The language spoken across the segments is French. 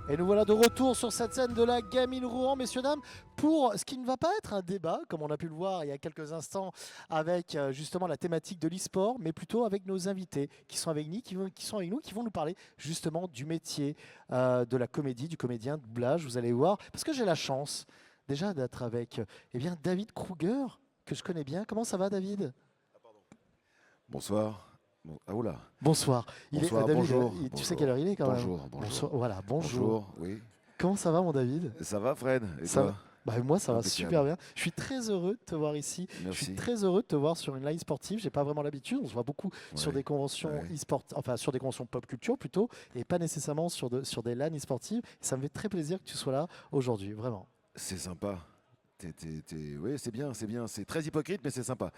Et nous voilà de retour sur cette scène de la Gamine Rouen, messieurs, dames, pour ce qui ne va pas être un débat, comme on a pu le voir il y a quelques instants, avec justement la thématique de l'e-sport, mais plutôt avec nos invités qui sont avec nous, qui vont nous parler justement du métier de la comédie, du comédien de doublage, vous allez voir, parce que j'ai la chance déjà d'être avec eh bien, David Kruger, que je connais bien. Comment ça va, David? Bonsoir. Bon, ah oula. Bonsoir. Bonsoir, David, bonjour. tu sais quelle heure il est quand même? Bonjour, bonjour. Bonsoir, voilà, bonjour. Bonjour, oui. Comment ça va, mon David? Ça va, Fred? Et Ça va- toi? Moi, ça va super Impeccable. bien. Je suis très heureux de te voir ici. Je suis Merci. très heureux de te voir sur une line sportive. J'ai pas vraiment l'habitude. On se voit beaucoup sur Ouais, des conventions ouais. e-sport, enfin sur des conventions pop culture plutôt, et pas nécessairement sur des LAN e-sportives. Ça me fait très plaisir que tu sois là aujourd'hui, vraiment. C'est sympa. Oui, c'est bien, c'est bien. C'est très hypocrite, mais c'est sympa.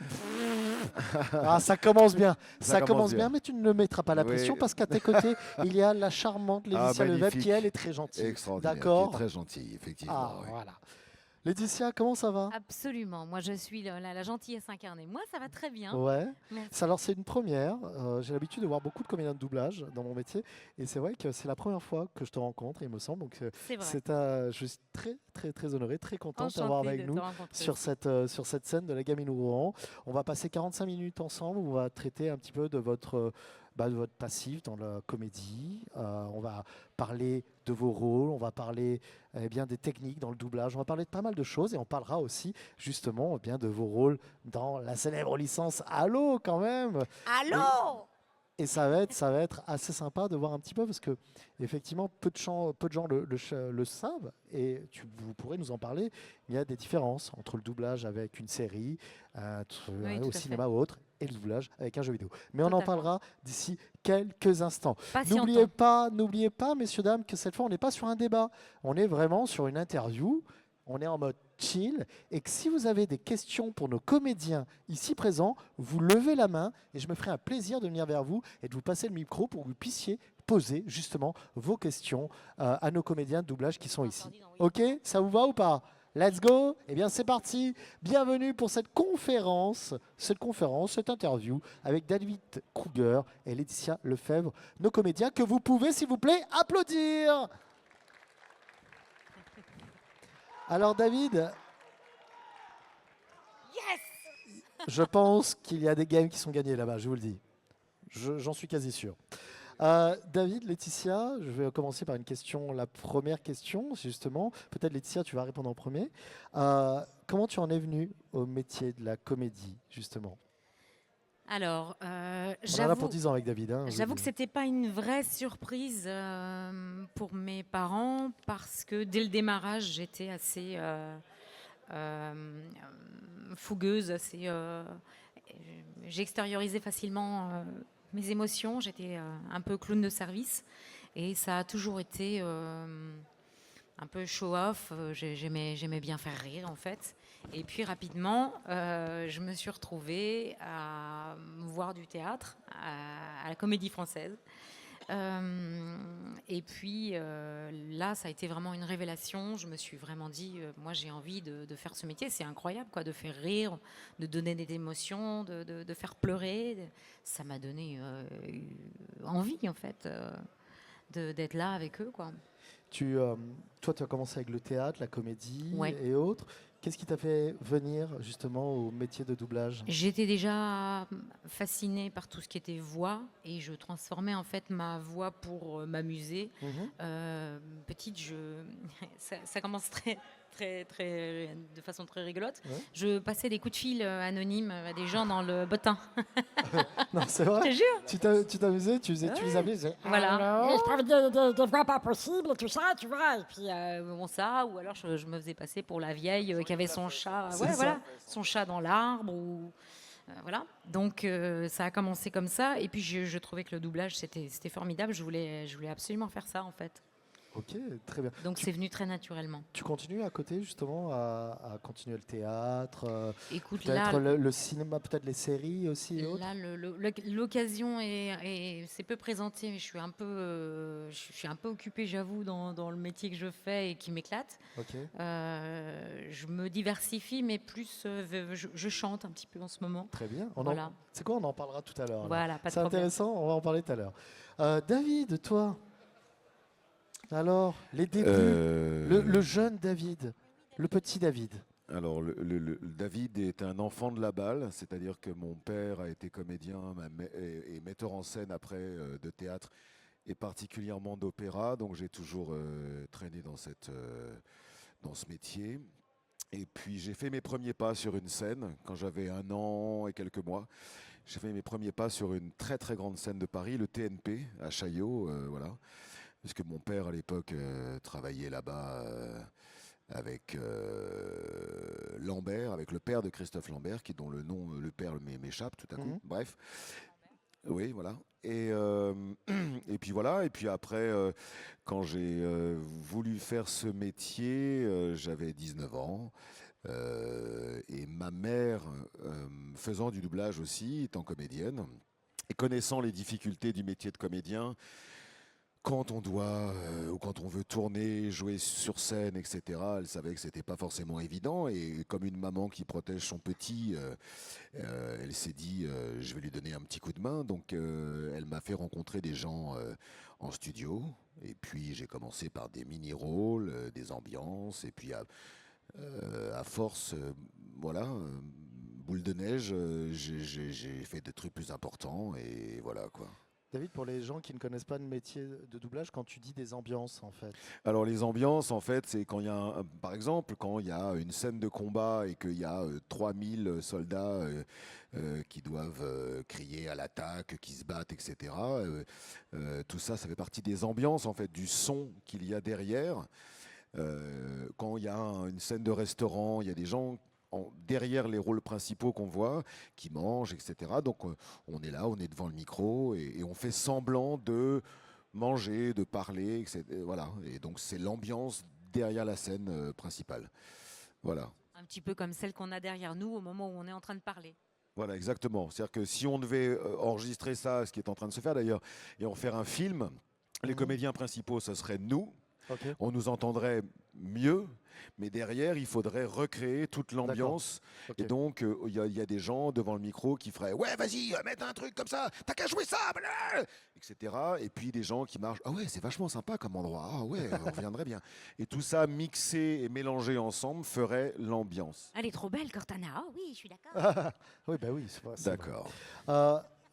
Ah, ça commence bien. Ça Ça commence commence bien, bien. mais tu ne me mettras pas la Oui. pression parce qu'à tes côtés, il y a la charmante Ah, Laetitia Leveb qui, elle, magnifique. est très gentille. Extraordinaire. Qui est D'accord? très gentil, effectivement. Ah, Ouais. voilà. Laetitia, comment ça va? Absolument. Moi, je suis la gentillesse incarnée. Moi, ça va très bien. Ouais. Merci. Alors c'est une première. J'ai l'habitude de voir beaucoup de comédiens de doublage dans mon métier et c'est vrai que c'est la première fois que je te rencontre, il me semble. Donc C'est vrai. je suis très très très honoré, très content de t'avoir Enchantée avec de nous te rencontrer sur aussi. sur cette scène de la Gamine Rouen. On va passer 45 minutes ensemble. On va traiter un petit peu de votre passif dans la comédie. On va parler de vos rôles. On va parler bien des techniques dans le doublage. On va parler de pas mal de choses et on parlera aussi justement bien de vos rôles dans la célèbre licence Halo quand même. Et, Allô? et ça va être assez sympa de voir un petit peu parce que effectivement peu de gens le savent et vous pourrez nous en parler. Il y a des différences entre le doublage avec une série, Oui, au tout à fait. cinéma ou autre, et le doublage avec un jeu vidéo. Mais on en Totalement. parlera d'ici quelques instants. Patientons. N'oubliez pas, messieurs, dames, que cette fois on n'est pas sur un débat, on est vraiment sur une interview. On est en mode chill et que si vous avez des questions pour nos comédiens ici présents, vous levez la main et je me ferai un plaisir de venir vers vous et de vous passer le micro pour que vous puissiez poser justement vos questions à nos comédiens de doublage qui sont ici. Ok, ça vous va ou pas? Let's go. Eh bien, c'est parti. Bienvenue pour cette conférence, cette interview avec David Kruger et Laetitia Lefebvre, nos comédiens que vous pouvez, s'il vous plaît, applaudir. Alors, David, Yes! je pense qu'il y a des games qui sont gagnés là-bas, je vous le dis. J'en suis quasi sûr. David, Laetitia, je vais commencer par une question, la première question, justement. Peut-être Laetitia, tu vas répondre en premier. Comment tu en es venue au métier de la comédie, justement? Alors, On en a pour 10 ans avec David. Hein, je vous j'avoue le que dis. c'était pas une vraie surprise pour mes parents parce que dès le démarrage, j'étais assez fougueuse, j'extériorisais facilement mes émotions. J'étais un peu clown de service et ça a toujours été un peu show-off. J'aimais bien faire rire en fait. Et puis rapidement, je me suis retrouvée à voir du théâtre à la Comédie Française. Et puis là, ça a été vraiment une révélation. Je me suis vraiment dit, moi j'ai envie de faire ce métier. C'est incroyable, quoi, de faire rire, de donner des émotions, de faire pleurer. Ça m'a donné envie, en fait, d'être là avec eux, quoi. Toi, tu as commencé avec le théâtre, la comédie Ouais. et autres. Qu'est-ce qui t'a fait venir justement au métier de doublage? J'étais déjà fascinée par tout ce qui était voix et je transformais en fait ma voix pour m'amuser. Mhm. Petite, ça commence de façon très rigolote. Ouais. Je passais des coups de fil anonymes à des gens dans le bottin. Non, c'est Je vrai. te jure. Tu t'amusais, tu les appelais, tu disais, Voilà. allô. Et je trouvais des voix pas possibles et tout ça, tu vois. Et puis, Bon, ça, ou alors je me faisais passer pour la vieille qui avait son chat, C'est ouais, ça. voilà, son chat dans l'arbre, ou voilà. Donc ça a commencé comme ça, et puis je trouvais que le doublage c'était formidable. Je voulais absolument faire ça en fait. Ok, très bien. Donc c'est venu très naturellement. Tu continues à côté justement à continuer le théâtre, Écoute, peut-être le cinéma, peut-être les séries aussi et autres. là l'occasion s'est peu présentée, mais je suis un peu occupée, j'avoue, dans le métier que je fais et qui m'éclate. Ok. Je me diversifie, mais plus je chante un petit peu en ce moment. Très bien. Voilà. C'est quoi? On en parlera tout à l'heure. Voilà, pas de C'est problème. intéressant, on va en parler tout à l'heure. David, toi, Alors, les débuts, le jeune David, le petit David. Alors, David est un enfant de la balle, c'est-à-dire que mon père a été comédien et metteur en scène après de théâtre et particulièrement d'opéra, donc j'ai toujours traîné dans ce métier. Et puis j'ai fait mes premiers pas sur une scène quand j'avais 1 an et quelques mois. J'ai fait mes premiers pas sur une très très grande scène de Paris, le TNP à Chaillot, voilà. Parce que mon père à l'époque travaillait là-bas avec Lambert, avec le père de Christophe Lambert, dont le nom, le père m'échappe tout à coup. Bref, oui, voilà. Et puis voilà, et puis après, quand j'ai voulu faire ce métier, j'avais 19 ans. Et ma mère, faisant du doublage aussi, étant comédienne, et connaissant les difficultés du métier de comédien, quand on doit ou quand on veut tourner, jouer sur scène, etc., elle savait que c'était pas forcément évident. Et comme une maman qui protège son petit, elle s'est dit je vais lui donner un petit coup de main. Donc elle m'a fait rencontrer des gens en studio. Et puis j'ai commencé par des mini-rôles, des ambiances. Et puis à force, voilà, boule de neige, j'ai fait des trucs plus importants. Et voilà quoi. David, pour les gens qui ne connaissent pas le métier de doublage, quand tu dis des ambiances, en fait. Alors les ambiances, en fait, c'est quand il y a, par exemple, quand il y a une scène de combat et qu'il y a 3000 soldats qui doivent crier à l'attaque, qui se battent, etc. Tout ça, ça fait partie des ambiances, en fait, du son qu'il y a derrière. Quand il y a une scène de restaurant, il y a des gens derrière les rôles principaux qu'on voit, qui mangent, etc. Donc on est là, on est devant le micro et on fait semblant de manger, de parler, etc. Voilà. Et donc c'est l'ambiance derrière la scène principale. Voilà. Un petit peu comme celle qu'on a derrière nous au moment où on est en train de parler. Voilà, exactement. C'est-à-dire que si on devait enregistrer ça, ce qui est en train de se faire d'ailleurs, et en faire un film, les comédiens principaux, ce serait nous. Okay. On nous entendrait mieux, mais derrière, il faudrait recréer toute l'ambiance. Okay. Et donc, il y a des gens devant le micro qui feraient « Ouais, vas-y, mets un truc comme ça, t'as qu'à jouer ça !» etc. Et puis des gens qui marchent « Ah ouais, c'est vachement sympa comme endroit, ah ouais, on reviendrait bien. » Et tout ça mixé et mélangé ensemble ferait l'ambiance. Elle est trop belle, Cortana. Ah oui, je suis d'accord. Oui, bah oui, c'est pas d'accord.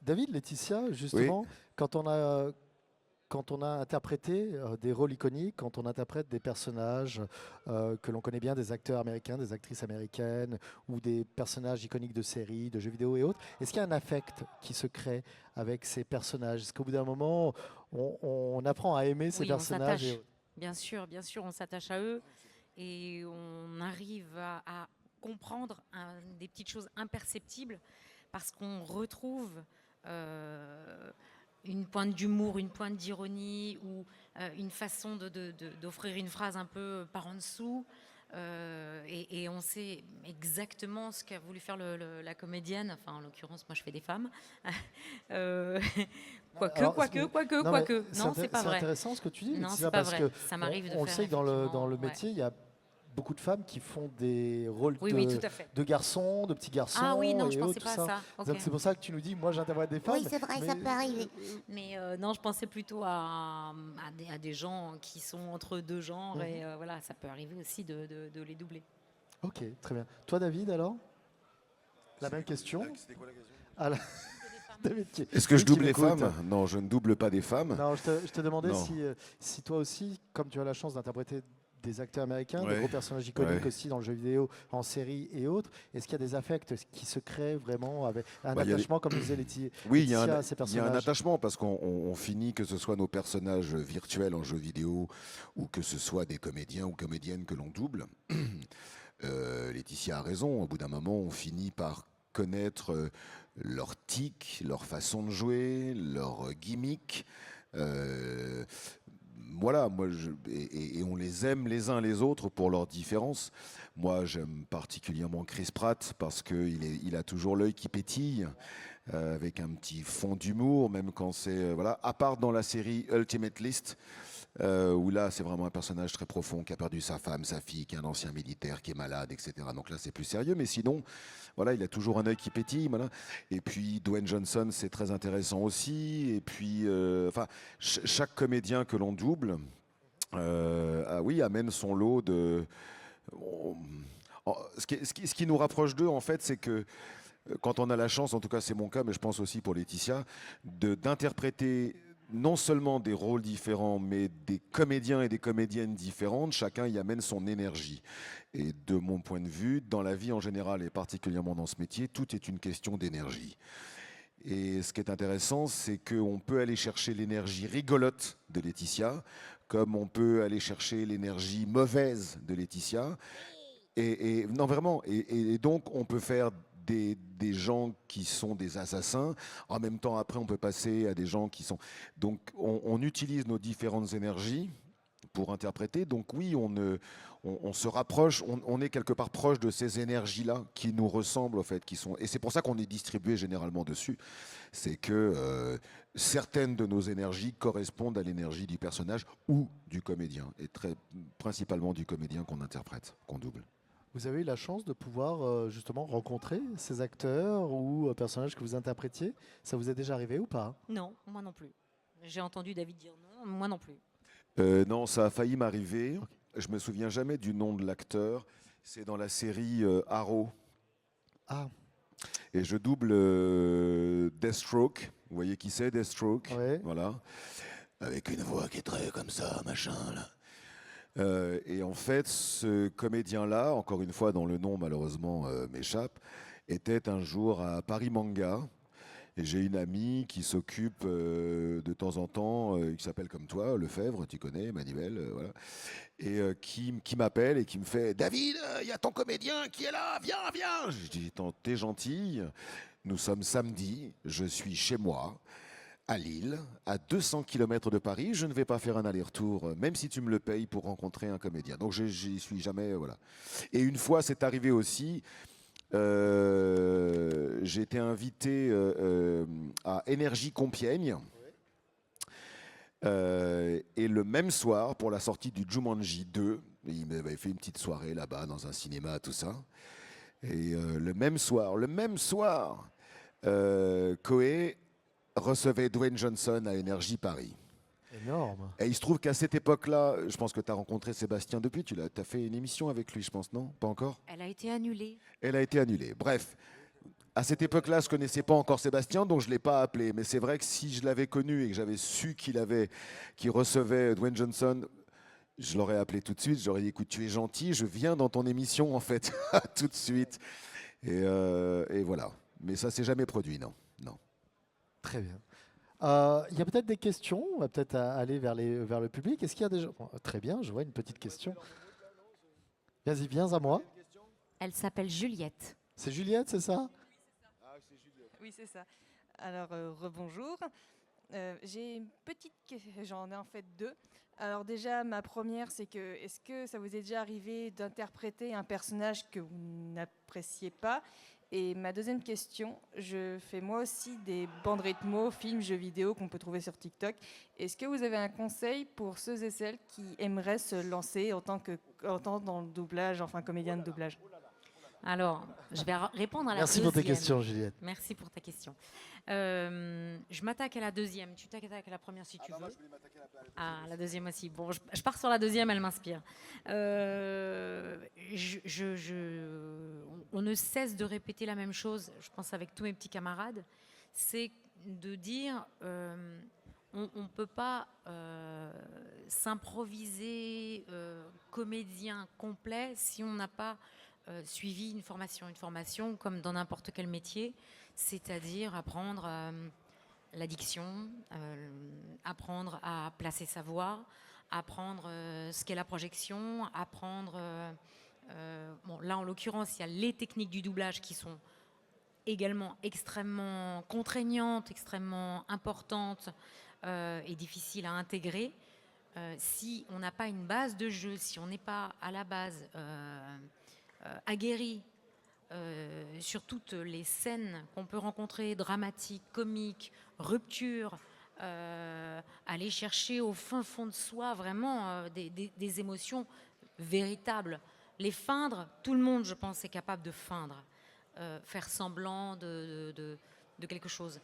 David, Laetitia, justement, oui. Quand on a interprété des rôles iconiques, quand on interprète des personnages que l'on connaît bien, des acteurs américains, des actrices américaines, ou des personnages iconiques de séries, de jeux vidéo et autres, est-ce qu'il y a un affect qui se crée avec ces personnages? Est-ce qu'au bout d'un moment, on apprend à aimer ces personnages et... Bien sûr, on s'attache à eux et on arrive à comprendre des petites choses imperceptibles parce qu'on retrouve... une pointe d'humour, une pointe d'ironie ou une façon d'offrir une phrase un peu par en dessous. Et on sait exactement ce qu'a voulu faire la comédienne. Enfin, en l'occurrence, moi, je fais des femmes. Quoique. Non, c'est pas vrai. C'est intéressant ce que tu dis. Non, c'est pas vrai. Ça m'arrive de faire. On le sait que dans le métier, il y a beaucoup de femmes qui font des rôles de garçons, de petits garçons. Ah oui, non, je pensais pas à ça. Okay. Donc c'est pour ça que tu nous dis, moi j'interprète des femmes. Oui, c'est vrai, ça peut arriver. Mais non, je pensais plutôt à des gens qui sont entre deux genres et voilà, ça peut arriver aussi de les doubler. Ok, très bien. Toi, David, alors? La même question. C'était quoi la question? Est-ce que je double les femmes? Non, je ne double pas des femmes. Non, je te demandais si toi aussi, comme tu as la chance d'interpréter des acteurs américains, des gros personnages iconiques aussi dans le jeu vidéo, en série et autres. Est-ce qu'il y a des affects qui se créent vraiment avec un attachement, comme disait Laetitia, oui, il y a un attachement parce qu'on finit, que ce soit nos personnages virtuels en jeu vidéo ou que ce soit des comédiens ou comédiennes que l'on double. Laetitia a raison, au bout d'un moment, on finit par connaître leurs tics, leur façon de jouer, leur gimmick. Voilà, et on les aime les uns les autres pour leurs différences. Moi, j'aime particulièrement Chris Pratt parce qu'il a toujours l'œil qui pétille, avec un petit fond d'humour, même quand c'est... voilà, à part dans la série Ultimate List, où là, c'est vraiment un personnage très profond qui a perdu sa femme, sa fille, qui est un ancien militaire, qui est malade, etc. Donc là, c'est plus sérieux, mais sinon... Voilà, il a toujours un œil qui pétille. Voilà. Et puis Dwayne Johnson, c'est très intéressant aussi. Et puis, chaque comédien que l'on double oui, amène son lot de... Ce qui nous rapproche d'eux, en fait, c'est que quand on a la chance, en tout cas c'est mon cas, mais je pense aussi pour Laetitia, d'interpréter non seulement des rôles différents, mais des comédiens et des comédiennes différentes, chacun y amène son énergie. Et de mon point de vue, dans la vie en général, et particulièrement dans ce métier, tout est une question d'énergie. Et ce qui est intéressant, c'est qu'on peut aller chercher l'énergie rigolote de Laetitia, comme on peut aller chercher l'énergie mauvaise de Laetitia. Non, vraiment. Et donc, on peut faire des gens qui sont des assassins. En même temps, après, on peut passer à des gens qui sont... Donc, on utilise nos différentes énergies pour interpréter. Donc oui, on se rapproche, on est quelque part proche de ces énergies-là qui nous ressemblent, en fait, qui sont... Et c'est pour ça qu'on est distribué généralement dessus. C'est que certaines de nos énergies correspondent à l'énergie du personnage ou du comédien, et principalement du comédien qu'on interprète, qu'on double. Vous avez eu la chance de pouvoir justement rencontrer ces acteurs ou personnages que vous interprétiez. Ça vous est déjà arrivé ou pas? Non, moi non plus. J'ai entendu David dire non, moi non plus. Non, ça a failli m'arriver. Je me souviens jamais du nom de l'acteur. C'est dans la série Arrow. Ah, Et je double Deathstroke. Vous voyez qui c'est, Deathstroke? ouais. Voilà. Avec une voix qui est très comme ça, machin, là. Et en fait, ce comédien-là, encore une fois dont le nom malheureusement m'échappe, était un jour à Paris Manga. Et j'ai une amie qui s'occupe de temps en temps, qui s'appelle comme toi, Lefebvre, tu connais, Manuel, voilà. Et qui m'appelle et qui me fait « David, il y a ton comédien qui est là, viens, viens !» Je dis « T'es gentil, nous sommes samedi, je suis chez moi, à Lille, à 200 km de Paris, je ne vais pas faire un aller-retour, même si tu me le payes pour rencontrer un comédien. » Donc j'y suis jamais, voilà. Et une fois, c'est arrivé aussi, j'ai été invité à Énergie Compiègne. Et le même soir, pour la sortie du Jumanji 2, il m'avait fait une petite soirée là-bas, dans un cinéma, tout ça. Et le même soir, Koé recevait Dwayne Johnson à Énergie Paris. Énorme. Et il se trouve qu'à cette époque-là, je pense que tu as rencontré Sébastien depuis, tu as fait une émission avec lui, je pense, non? Pas encore? Elle a été annulée. Elle a été annulée. Bref, à cette époque-là, je ne connaissais pas encore Sébastien, donc je ne l'ai pas appelé. Mais c'est vrai que si je l'avais connu et que j'avais su qu'il recevait Dwayne Johnson, je l'aurais appelé tout de suite. J'aurais dit, écoute, tu es gentil, je viens dans ton émission, en fait, tout de suite. Et voilà. Mais ça ne s'est jamais produit, non. Non. Très bien. Il y a peut-être des questions. On va peut-être aller vers le public. Est-ce qu'il y a des gens... Bon, très bien, je vois une petite question. Vas-y, viens à moi. Elle s'appelle Juliette. C'est Juliette, c'est ça? Oui, c'est ça. Alors, rebonjour. J'ai une petite question, j'en ai en fait deux. Alors déjà, ma première, c'est que, est-ce que ça vous est déjà arrivé d'interpréter un personnage que vous n'appréciez pas? Et ma deuxième question, je fais moi aussi des bandes rythmo, films, jeux vidéo qu'on peut trouver sur TikTok. Est-ce que vous avez un conseil pour ceux et celles qui aimeraient se lancer en tant dans le doublage, enfin comédien de doublage? Alors, je vais répondre à la Merci deuxième. pour tes questions, Juliette. Merci pour ta question. Je m'attaque à la deuxième. Tu t'attaques à la première si tu veux. Ah, la deuxième aussi. Bon, je pars sur la deuxième, elle m'inspire. On ne cesse de répéter la même chose, je pense avec tous mes petits camarades, c'est de dire on ne peut pas s'improviser comédien complet si on n'a pas suivi une formation comme dans n'importe quel métier, c'est-à-dire apprendre la diction, apprendre à placer sa voix, apprendre ce qu'est la projection, apprendre... bon, là, en l'occurrence, il y a les techniques du doublage qui sont également extrêmement contraignantes, extrêmement importantes et difficiles à intégrer. Si on n'a pas une base de jeu, si on n'est pas à la base aguerri sur toutes les scènes qu'on peut rencontrer, dramatiques, comiques, ruptures, aller chercher au fin fond de soi vraiment des émotions véritables. Les feindre, tout le monde, je pense, est capable de feindre, faire semblant de quelque chose,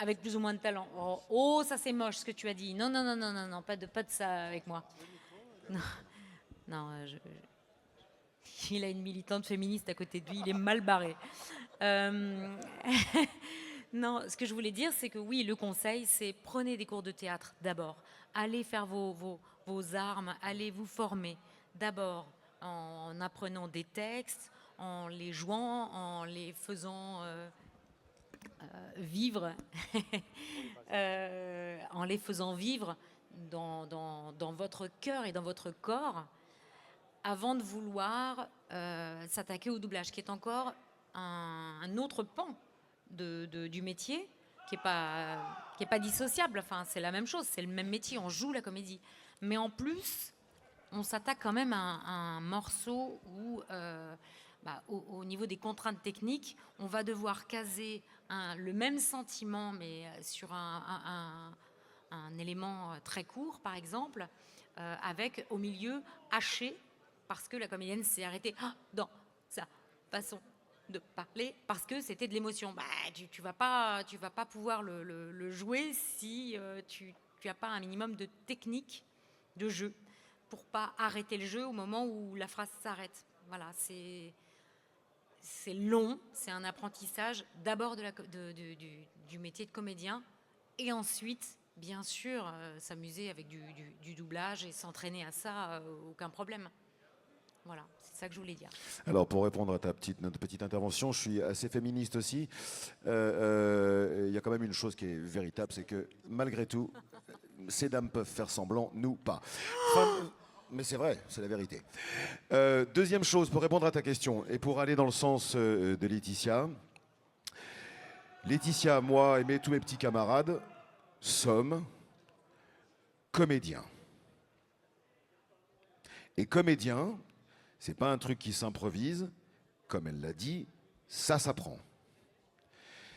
avec plus ou moins de talent. Oh, ça c'est moche ce que tu as dit. Non, pas de ça avec moi. Non, il a une militante féministe à côté de lui, il est mal barré. Non, ce que je voulais dire, c'est que oui, le conseil, c'est prenez des cours de théâtre d'abord. Allez faire vos armes, allez vous former d'abord en apprenant des textes, en les jouant, en les faisant vivre, en les faisant vivre dans votre cœur et dans votre corps, avant de vouloir s'attaquer au doublage, qui est encore un autre pan du métier, qui est pas dissociable. Enfin, c'est la même chose, c'est le même métier, on joue la comédie. Mais en plus, on s'attaque quand même à un morceau où, au niveau des contraintes techniques, on va devoir caser le même sentiment, mais sur un élément très court, par exemple, avec au milieu haché, parce que la comédienne s'est arrêtée dans sa façon de parler, parce que c'était de l'émotion. Tu vas pas pouvoir le jouer si tu n'as pas un minimum de technique de jeu pour pas arrêter le jeu au moment où la phrase s'arrête. Voilà, c'est long, c'est un apprentissage d'abord du métier de comédien et ensuite, bien sûr, s'amuser avec du doublage et s'entraîner à ça, aucun problème. Voilà, c'est ça que je voulais dire. Alors, pour répondre à notre petite intervention, je suis assez féministe aussi. Il y a quand même une chose qui est véritable, c'est que malgré tout, ces dames peuvent faire semblant, nous pas. Mais c'est vrai, c'est la vérité. Deuxième chose, pour répondre à ta question, et pour aller dans le sens de Laetitia. Laetitia, moi et tous mes petits camarades sommes comédiens. Et comédien, c'est pas un truc qui s'improvise, comme elle l'a dit, ça s'apprend.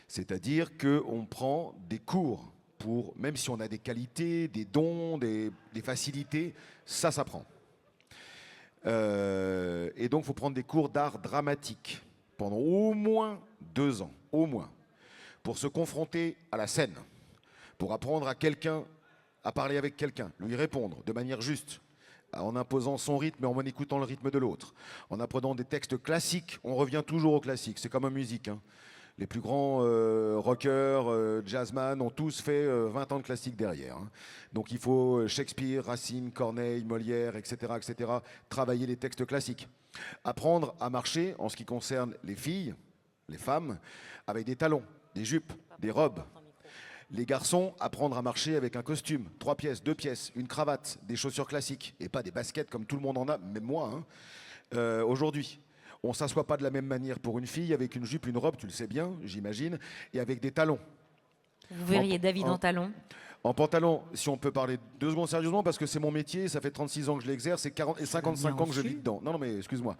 C'est-à-dire qu'on prend des cours pour, même si on a des qualités, des dons, des facilités, ça s'apprend. Et donc, il faut prendre des cours d'art dramatique pendant au moins 2 ans, au moins, pour se confronter à la scène, pour apprendre à quelqu'un, à parler avec quelqu'un, lui répondre de manière juste, en imposant son rythme et en écoutant le rythme de l'autre. En apprenant des textes classiques, on revient toujours aux classiques, c'est comme en musique. Hein. Les plus grands rockers, jazzman ont tous fait 20 ans de classiques derrière. Hein. Donc il faut Shakespeare, Racine, Corneille, Molière, etc., etc., travailler les textes classiques. Apprendre à marcher, en ce qui concerne les filles, les femmes, avec des talons, des jupes, des robes. Les garçons, apprendre à marcher avec un costume, 3 pièces, 2 pièces, une cravate, des chaussures classiques, et pas des baskets comme tout le monde en a, même moi, hein. Aujourd'hui. On ne s'assoit pas de la même manière pour une fille, avec une jupe, une robe, tu le sais bien, j'imagine, et avec des talons. Vous verriez David en talons. En pantalon, si on peut parler 2 secondes sérieusement, parce que c'est mon métier, ça fait 36 ans que je l'exerce, et 55 ans que je vis dedans. Non, mais excuse-moi.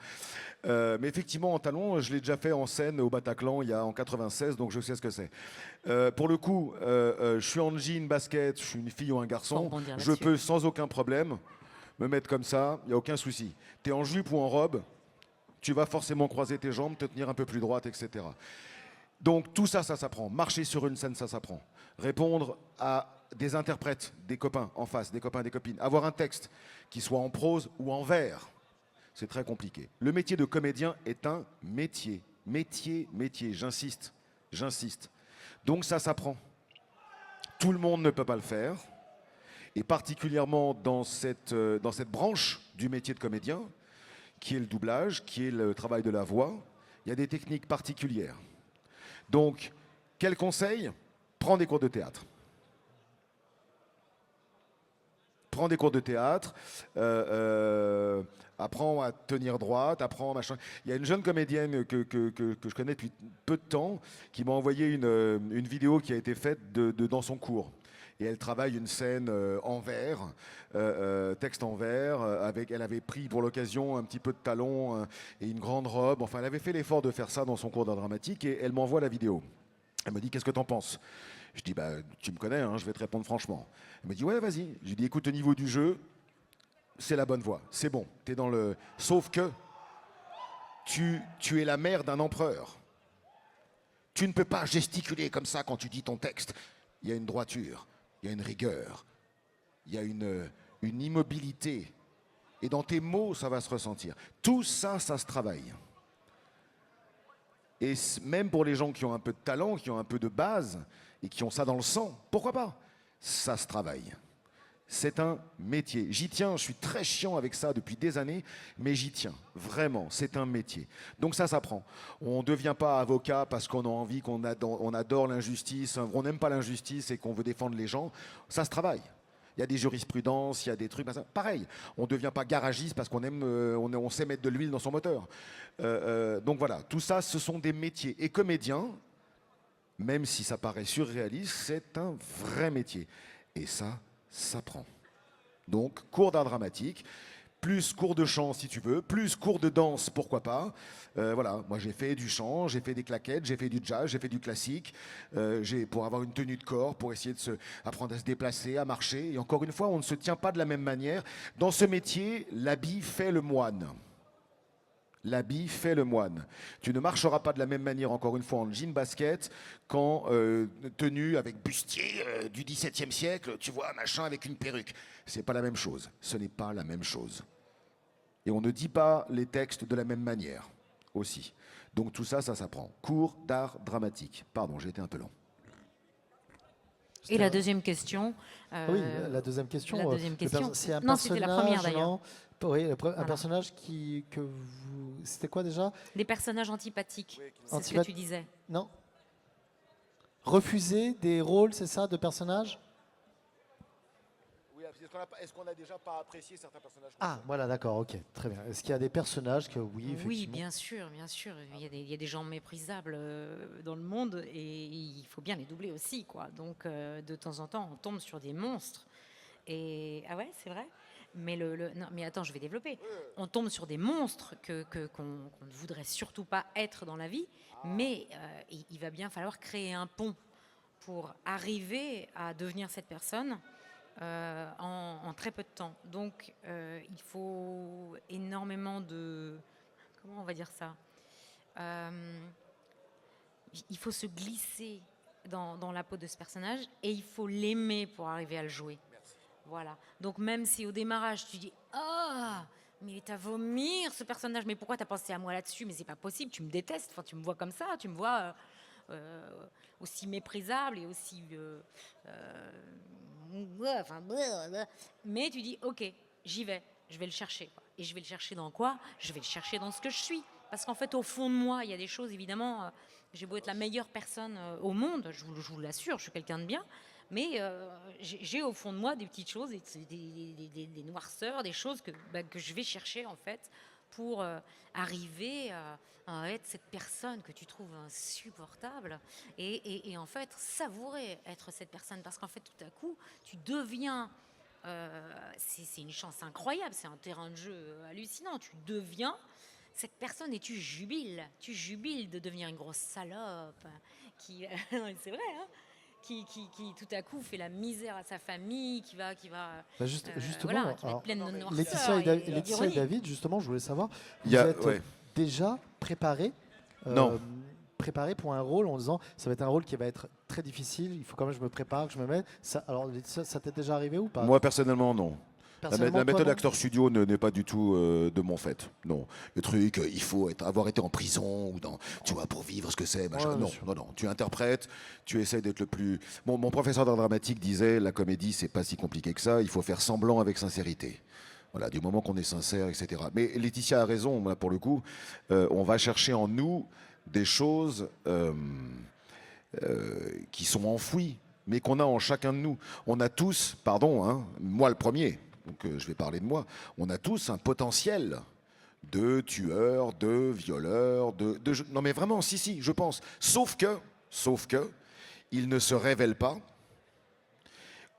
Mais effectivement, en talon, je l'ai déjà fait en scène au Bataclan en 96, donc je sais ce que c'est. Pour le coup, je suis en jean, basket, je suis une fille ou un garçon, je peux sans aucun problème me mettre comme ça, il n'y a aucun souci. Tu es en jupe ou en robe, tu vas forcément croiser tes jambes, te tenir un peu plus droite, etc. Donc tout ça, ça s'apprend. Marcher sur une scène, ça s'apprend. Répondre à des interprètes, des copains en face, des copains, des copines. Avoir un texte qui soit en prose ou en vers, c'est très compliqué. Le métier de comédien est un métier. Métier, j'insiste. Donc ça s'apprend. Tout le monde ne peut pas le faire. Et particulièrement dans cette branche du métier de comédien, qui est le doublage, qui est le travail de la voix, il y a des techniques particulières. Donc, quel conseil ? Prends des cours de théâtre. Prends des cours de théâtre, apprends à tenir droite, apprends machin. Il y a une jeune comédienne que je connais depuis peu de temps qui m'a envoyé une vidéo qui a été faite dans son cours. Et elle travaille une scène en vers, texte en vers, elle avait pris pour l'occasion un petit peu de talons et une grande robe. Enfin, elle avait fait l'effort de faire ça dans son cours d'art dramatique et elle m'envoie la vidéo. Elle me dit, qu'est-ce que t'en penses ? Je dis, tu me connais, hein, je vais te répondre franchement. Elle me dit, ouais, vas-y. Je lui dis, écoute, au niveau du jeu, c'est la bonne voie, c'est bon, t'es dans le... Sauf que tu es la mère d'un empereur. Tu ne peux pas gesticuler comme ça quand tu dis ton texte. Il y a une droiture. Il y a une rigueur, il y a une immobilité Et dans tes mots, ça va se ressentir. Tout ça, ça se travaille. Et même pour les gens qui ont un peu de talent, qui ont un peu de base, et qui ont ça dans le sang, pourquoi pas? Ça se travaille. C'est un métier. J'y tiens, je suis très chiant avec ça depuis des années, mais j'y tiens. Vraiment, c'est un métier. Donc ça s'apprend. On ne devient pas avocat parce qu'on a envie, on adore l'injustice, on n'aime pas l'injustice et qu'on veut défendre les gens. Ça se travaille. Il y a des jurisprudences, il y a des trucs. Pareil, on ne devient pas garagiste parce qu'on aime, on sait mettre de l'huile dans son moteur. Donc voilà, tout ça, ce sont des métiers. Et comédien, même si ça paraît surréaliste, c'est un vrai métier. Et ça s'apprend. Donc, cours d'art dramatique, plus cours de chant si tu veux, plus cours de danse, pourquoi pas. Voilà, moi j'ai fait du chant, j'ai fait des claquettes, j'ai fait du jazz, j'ai fait du classique, pour avoir une tenue de corps, pour essayer de apprendre à se déplacer, à marcher. Et encore une fois, on ne se tient pas de la même manière. Dans ce métier, l'habit fait le moine. L'habit fait le moine. Tu ne marcheras pas de la même manière, encore une fois, en jean basket, qu'en tenue avec bustier du XVIIe siècle, tu vois, machin, avec une perruque. C'est pas la même chose. Ce n'est pas la même chose. Et on ne dit pas les textes de la même manière, aussi. Donc tout ça, ça s'apprend. Cours d'art dramatique. Pardon, j'ai été un peu long. Et la deuxième question. Oui, la deuxième question. La deuxième question. C'est un Non, c'était la première personnage, d'ailleurs. non? Oui, un Voilà. personnage que vous... C'était quoi déjà? Des personnages antipathiques, c'est ce que tu disais. Non. Refuser des rôles, c'est ça, de personnages? Oui, est-ce qu'on a déjà pas apprécié certains personnages? Ah, voilà, d'accord, ok, très bien. Est-ce qu'il y a des personnages que oui, effectivement? Oui, bien sûr, bien sûr. Il y a des gens méprisables dans le monde et il faut bien les doubler aussi, quoi. Donc, de temps en temps, on tombe sur des monstres. Et ah ouais, c'est vrai. Mais non, mais attends, je vais développer. On tombe sur des monstres qu'on ne voudrait surtout pas être dans la vie, mais il va bien falloir créer un pont pour arriver à devenir cette personne en très peu de temps. Donc, il faut énormément de... Comment on va dire ça? Il faut se glisser dans la peau de ce personnage et il faut l'aimer pour arriver à le jouer. Voilà. Donc même si au démarrage tu dis ah mais il est à vomir ce personnage, mais pourquoi t'as pensé à moi là-dessus? Mais c'est pas possible, tu me détestes, enfin, tu me vois comme ça, tu me vois aussi méprisable et aussi enfin, mais tu dis ok, j'y vais, je vais le chercher. Et je vais le chercher dans quoi? Je vais le chercher dans ce que je suis. Parce qu'en fait, au fond de moi, il y a des choses, évidemment, j'ai beau être la meilleure personne au monde, je vous l'assure, je suis quelqu'un de bien, mais j'ai au fond de moi des petites choses, des noirceurs, des choses que je vais chercher en fait pour arriver à être cette personne que tu trouves insupportable et en fait savourer être cette personne parce qu'en fait tout à coup tu deviens, c'est une chance incroyable, c'est un terrain de jeu hallucinant, tu deviens cette personne et tu jubiles de devenir une grosse salope qui, c'est vrai, hein, qui tout à coup fait la misère à sa famille, qui va justement, voilà, qui va être pleine de noirceur. Laetitia et David, justement, je voulais savoir, vous Ouais. êtes déjà préparé Non. préparé pour un rôle en disant ça va être un rôle qui va être très difficile, il faut quand même que je me prépare, que je me mette. Ça, alors, Laetitia, ça t'est déjà arrivé ou pas? Moi, personnellement, non. Personnellement, La toi, méthode non acteur studio n'est pas du tout de mon fait. Non. Le truc, il faut avoir été en prison ou dans, tu vois, pour vivre ce que c'est. Ouais, Non, sûr. non. Tu interprètes, tu essaies d'être le plus. Mon professeur d'art dramatique disait la comédie, c'est pas si compliqué que ça. Il faut faire semblant avec sincérité. Voilà, du moment qu'on est sincère, etc. Mais Laetitia a raison, là, pour le coup. On va chercher en nous des choses qui sont enfouies, mais qu'on a en chacun de nous. On a tous, pardon, hein, moi le premier, donc je vais parler de moi, on a tous un potentiel de tueur, de violeur, non mais vraiment, si, je pense. Sauf que, ils ne se révèlent pas,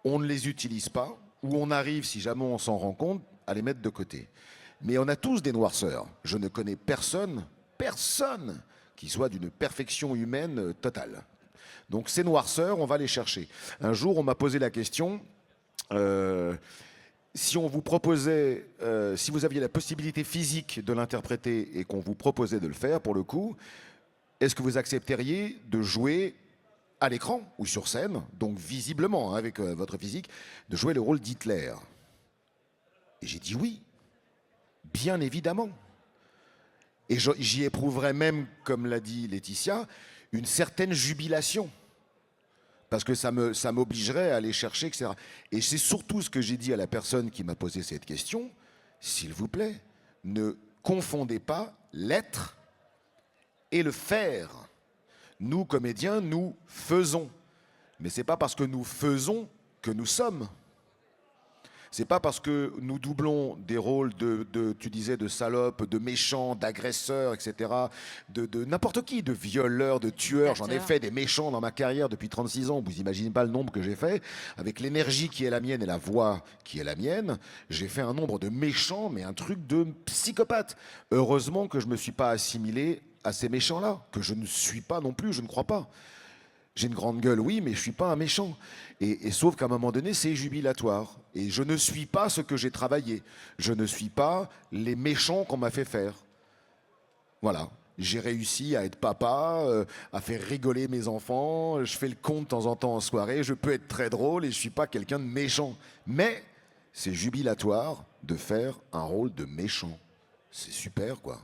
on ne les utilise pas, ou on arrive, si jamais on s'en rend compte, à les mettre de côté. Mais on a tous des noirceurs. Je ne connais personne qui soit d'une perfection humaine totale. Donc ces noirceurs, on va les chercher. Un jour, on m'a posé la question, si on vous proposait, si vous aviez la possibilité physique de l'interpréter et qu'on vous proposait de le faire, pour le coup, est-ce que vous accepteriez de jouer à l'écran ou sur scène, donc visiblement, hein, avec votre physique, de jouer le rôle d'Hitler? Et j'ai dit oui. Bien évidemment. Et j'y éprouverais même, comme l'a dit Laetitia, une certaine jubilation. Parce que ça m'obligerait à aller chercher, etc. Et c'est surtout ce que j'ai dit à la personne qui m'a posé cette question. S'il vous plaît, ne confondez pas l'être et le faire. Nous, comédiens, nous faisons. Mais ce n'est pas parce que nous faisons que nous sommes. C'est pas parce que nous doublons des rôles tu disais, de salopes, de méchants, d'agresseurs, etc., de n'importe qui, de violeurs, de tueurs. J'en ai fait des méchants dans ma carrière depuis 36 ans. Vous imaginez pas le nombre que j'ai fait. Avec l'énergie qui est la mienne et la voix qui est la mienne, j'ai fait un nombre de méchants, mais un truc de psychopathe. Heureusement que je me suis pas assimilé à ces méchants-là, que je ne suis pas non plus, je ne crois pas. J'ai une grande gueule, oui, mais je ne suis pas un méchant. Et sauf qu'à un moment donné, c'est jubilatoire. Et je ne suis pas ce que j'ai travaillé. Je ne suis pas les méchants qu'on m'a fait faire. Voilà. J'ai réussi à être papa, à faire rigoler mes enfants. Je fais le con de temps en temps en soirée. Je peux être très drôle et je ne suis pas quelqu'un de méchant. Mais c'est jubilatoire de faire un rôle de méchant. C'est super, quoi.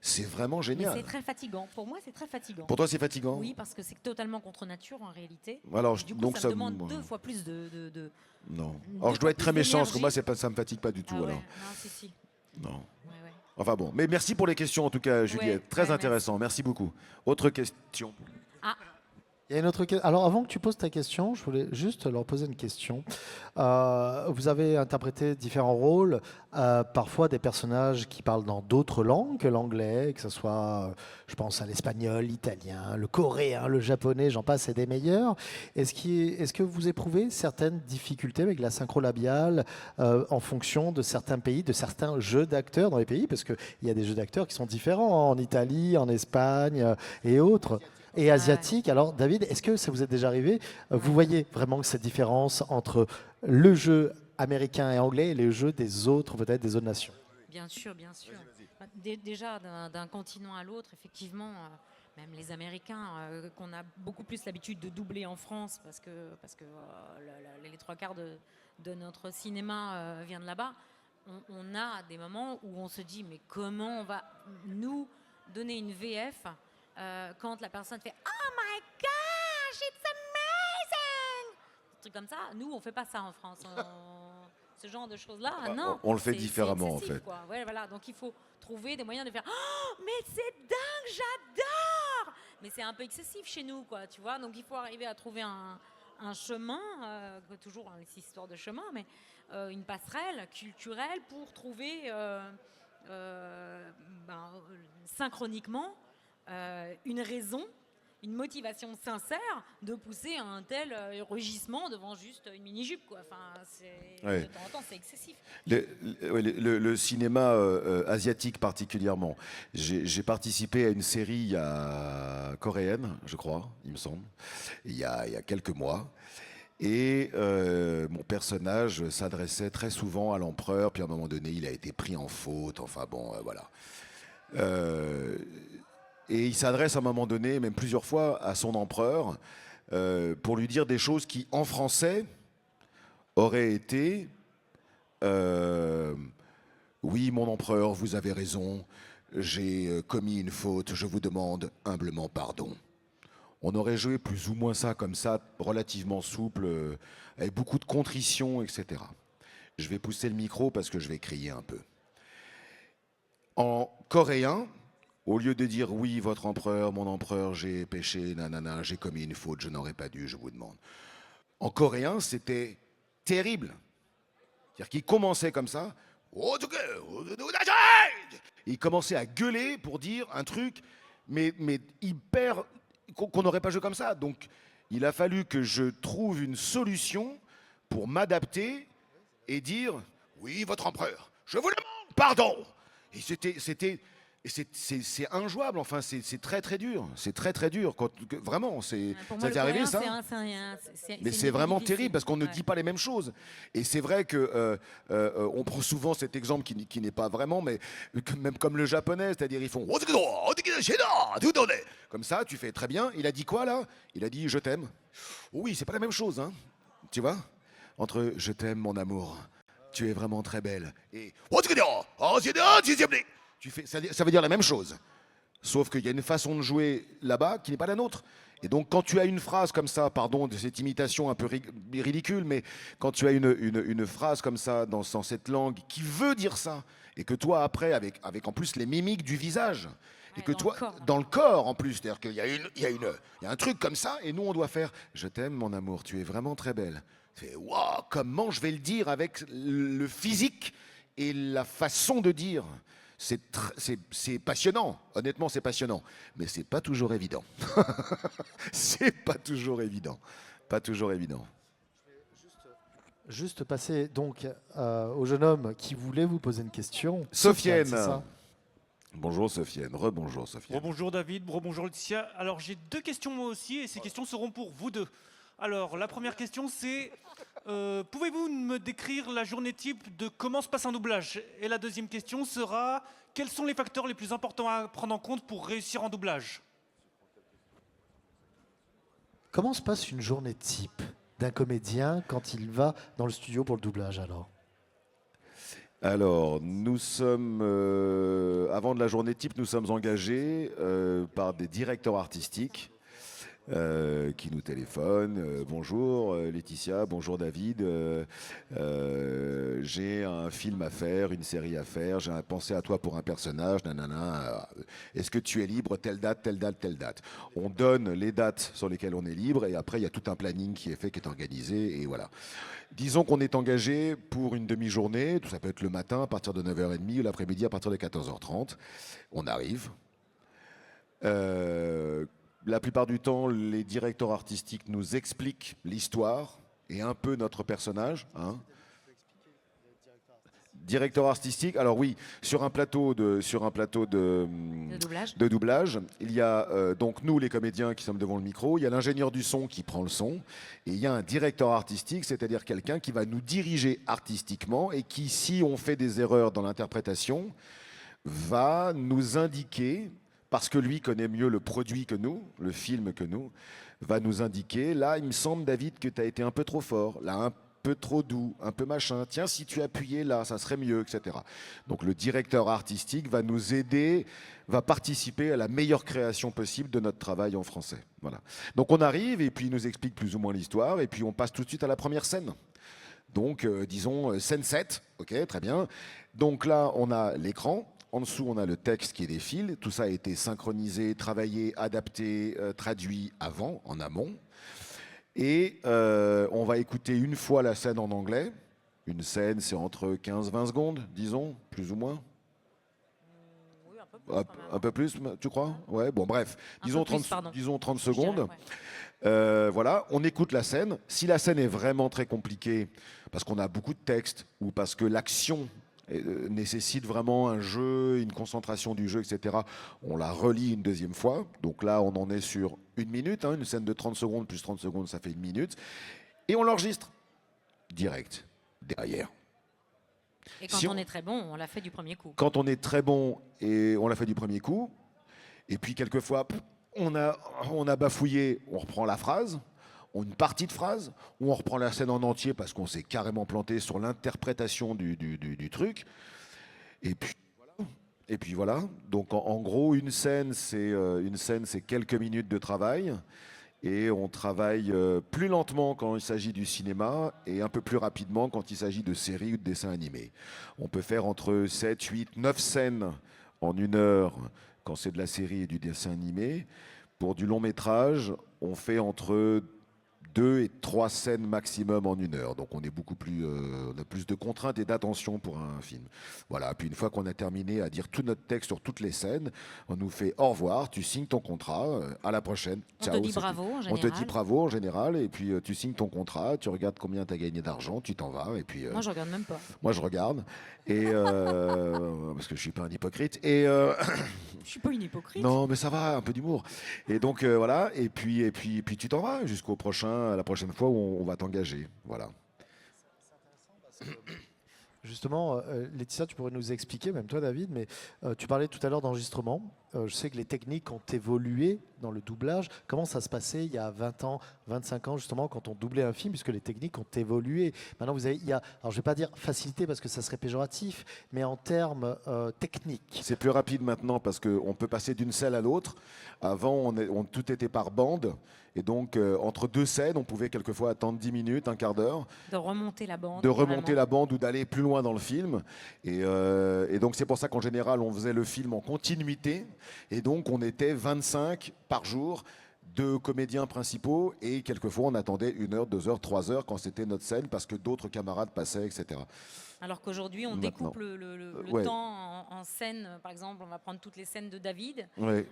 C'est vraiment génial. Mais c'est très fatigant. Pour moi, c'est très fatigant. Pour toi, c'est fatigant? Oui, parce que c'est totalement contre nature en réalité. Alors, du coup, donc ça me demande 2 fois plus de Non. Alors, je dois être très méchant, parce que moi, ça me fatigue pas du tout. Ah ouais. Alors. Non, si. Non. Ouais. Enfin bon. Mais merci pour les questions, en tout cas, Juliette. Très intéressant. Merci beaucoup. Autre question? Il y a une autre question. Alors, avant que tu poses ta question, je voulais juste leur poser une question. Vous avez interprété différents rôles, parfois des personnages qui parlent dans d'autres langues que l'anglais, que ce soit, je pense à l'espagnol, l'italien, le coréen, le japonais, j'en passe, et des meilleurs. Est-ce que vous éprouvez certaines difficultés avec la synchro labiale en fonction de certains pays, de certains jeux d'acteurs dans les pays? Parce qu'il y a des jeux d'acteurs qui sont différents en Italie, en Espagne et autres. Et asiatique. Alors, David, est-ce que ça vous est déjà arrivé? Vous voyez vraiment cette différence entre le jeu américain et anglais et les jeux des autres, peut-être des autres nations? Bien sûr. Déjà, d'un continent à l'autre, effectivement, même les Américains, qu'on a beaucoup plus l'habitude de doubler en France, parce que les 3/4 de notre cinéma vient de là-bas, on a des moments où on se dit, mais comment on va nous donner une VF quand la personne fait « Oh my gosh, it's amazing !» Un truc comme ça. Nous, on ne fait pas ça en France. Ce genre de choses-là, non. On le fait différemment, en fait. Quoi. Ouais, voilà. Donc, il faut trouver des moyens de faire « Oh, mais c'est dingue, j'adore !» Mais c'est un peu excessif chez nous, quoi, tu vois. Donc, il faut arriver à trouver un chemin, toujours les histoires de chemin, mais une passerelle culturelle pour trouver synchroniquement une raison, une motivation sincère de pousser à un tel rugissement devant juste une mini-jupe, quoi. Enfin, de temps en temps, c'est excessif. Le cinéma asiatique particulièrement. J'ai participé à une série coréenne, je crois, il me semble, il y a quelques mois. Et mon personnage s'adressait très souvent à l'empereur, puis à un moment donné, il a été pris en faute. Enfin bon, voilà. Et il s'adresse à un moment donné, même plusieurs fois, à son empereur pour lui dire des choses qui, en français, auraient été oui, mon empereur, vous avez raison, j'ai commis une faute, je vous demande humblement pardon. On aurait joué plus ou moins ça, comme ça, relativement souple, avec beaucoup de contrition, etc. Je vais pousser le micro parce que je vais crier un peu. En coréen, au lieu de dire « Oui, votre empereur, mon empereur, j'ai péché, nanana, j'ai commis une faute, je n'aurais pas dû, je vous demande. » En coréen, c'était terrible. C'est-à-dire qu'il commençait comme ça. Il commençait à gueuler pour dire un truc, mais hyper... qu'on n'aurait pas joué comme ça. Donc, il a fallu que je trouve une solution pour m'adapter et dire « Oui, votre empereur, je vous demande pardon !» Et c'est injouable, enfin, c'est très très dur. C'est très très dur. Vraiment, ça t'est arrivé ça? Mais c'est vraiment terrible parce qu'on ne dit pas les mêmes choses. Et c'est vrai que on prend souvent cet exemple qui n'est pas vraiment, mais même comme le japonais, c'est-à-dire ils font comme ça, tu fais très bien. Il a dit quoi là? Il a dit je t'aime. Oui, c'est pas la même chose, hein. Tu vois? Entre je t'aime mon amour tu es vraiment très belle. Et tu fais, ça veut dire la même chose. Sauf qu'il y a une façon de jouer là-bas qui n'est pas la nôtre. Et donc, quand tu as une phrase comme ça, pardon de cette imitation un peu ridicule, mais quand tu as une phrase comme ça dans cette langue qui veut dire ça, et que toi, après, avec en plus les mimiques du visage, et que toi, dans le corps en plus, c'est-à-dire qu'il y a un truc comme ça, et nous, on doit faire « Je t'aime, mon amour, tu es vraiment très belle ». C'est « Waouh, comment je vais le dire avec le physique et la façon de dire ». C'est passionnant, honnêtement c'est passionnant, mais c'est pas toujours évident. C'est pas toujours évident, pas toujours évident. Juste passer donc au jeune homme qui voulait vous poser une question. Sofiane. C'est ça? Bonjour Sofiane, rebonjour Sofiane. Rebonjour David, rebonjour Laetitia. Alors j'ai 2 questions moi aussi et ces questions seront pour vous deux. Alors la première question c'est, pouvez-vous me décrire la journée type de comment se passe un doublage? Et la deuxième question sera, quels sont les facteurs les plus importants à prendre en compte pour réussir en doublage? Comment se passe une journée type d'un comédien quand il va dans le studio pour le doublage alors? Alors, nous sommes, avant de la journée type, nous sommes engagés par des directeurs artistiques qui nous téléphonent. Bonjour Laetitia, bonjour David. J'ai un film à faire, une série à faire. J'ai pensé à toi pour un personnage. Nanana. Est-ce que tu es libre telle date, telle date, telle date? On donne les dates sur lesquelles on est libre et après il y a tout un planning qui est fait, qui est organisé et voilà. Disons qu'on est engagé pour une demi-journée. Ça peut être le matin à partir de 9h30 ou l'après-midi à partir de 14h30. On arrive. La plupart du temps, les directeurs artistiques nous expliquent l'histoire et un peu notre personnage. Directeur artistique, alors oui, sur un plateau de doublage, il y a donc nous les comédiens qui sommes devant le micro, il y a l'ingénieur du son qui prend le son, et il y a un directeur artistique, c'est-à-dire quelqu'un qui va nous diriger artistiquement et qui, si on fait des erreurs dans l'interprétation, va nous indiquer, parce que lui connaît mieux le produit que nous, le film que nous, va nous indiquer, là il me semble David que tu as été un peu trop fort, là un peu trop doux, un peu machin, tiens si tu appuyais là, ça serait mieux, etc. Donc le directeur artistique va nous aider, va participer à la meilleure création possible de notre travail en français. Voilà. Donc on arrive et puis il nous explique plus ou moins l'histoire et puis on passe tout de suite à la première scène. Donc disons scène 7, ok, très bien. Donc là on a l'écran. En dessous, on a le texte qui défile. Tout ça a été synchronisé, travaillé, adapté, traduit avant, en amont. Et on va écouter une fois la scène en anglais. Une scène, c'est entre 15-20 secondes, disons, plus ou moins. Oui, un peu plus. Un peu plus, tu crois? Ouais, bon, bref. Disons 30 secondes. Ouais. Voilà, on écoute la scène. Si la scène est vraiment très compliquée, parce qu'on a beaucoup de texte, ou parce que l'action nécessite vraiment un jeu, une concentration du jeu, etc. On la relit une deuxième fois. Donc là, on en est sur 1 minute. Une scène de 30 secondes plus 30 secondes, ça fait 1 minute. Et on l'enregistre direct, derrière. Et quand on est très bon, on l'a fait du premier coup. Quand on est très bon et on l'a fait du premier coup, et puis quelquefois, on a bafouillé, on reprend la phrase, une partie de phrase, ou on reprend la scène en entier parce qu'on s'est carrément planté sur l'interprétation du truc. Et puis voilà. Donc en gros, une scène, c'est quelques minutes de travail. Et on travaille plus lentement quand il s'agit du cinéma et un peu plus rapidement quand il s'agit de séries ou de dessins animés. On peut faire entre 7, 8, 9 scènes en 1 heure quand c'est de la série et du dessin animé. Pour du long métrage, on fait entre 2 et 3 scènes maximum en 1 heure. Donc on est beaucoup plus, on a plus de contraintes et d'attention pour un film. Voilà. Puis une fois qu'on a terminé à dire tout notre texte sur toutes les scènes, on nous fait au revoir, tu signes ton contrat, à la prochaine. Ciao, on te dit bravo en général. On te dit bravo en général et puis tu signes ton contrat, tu regardes combien tu as gagné d'argent, tu t'en vas et puis. Moi je regarde même pas. Moi je regarde et parce que je suis pas un hypocrite et. Je suis pas une hypocrite. Non, mais ça va, un peu d'humour. Et donc voilà, et puis tu t'en vas jusqu'au prochain, à la prochaine fois où on va t'engager. Voilà. Justement, Laetitia, tu pourrais nous expliquer, même toi David, mais tu parlais tout à l'heure d'enregistrement. je sais que les techniques ont évolué dans le doublage. Comment ça se passait il y a 20 ans, 25 ans, justement, quand on doublait un film, puisque les techniques ont évolué. Maintenant, il y a, alors je ne vais pas dire facilité parce que ça serait péjoratif, mais en termes techniques. C'est plus rapide maintenant parce qu'on peut passer d'une scène à l'autre. Avant, tout était par bande. Et donc, entre deux scènes, on pouvait quelquefois attendre 10 minutes, un quart d'heure. De remonter la bande. De remonter la bande ou d'aller plus loin dans le film. Et donc, c'est pour ça qu'en général, on faisait le film en continuité. Et donc, on était 25 par jour, 2 comédiens principaux. Et quelquefois, on attendait 1 heure, 2 heures, 3 heures quand c'était notre scène parce que d'autres camarades passaient, etc. Alors qu'aujourd'hui, on Maintenant. découpe le Ouais. temps en scènes. Par exemple, on va prendre toutes les scènes de David Ouais.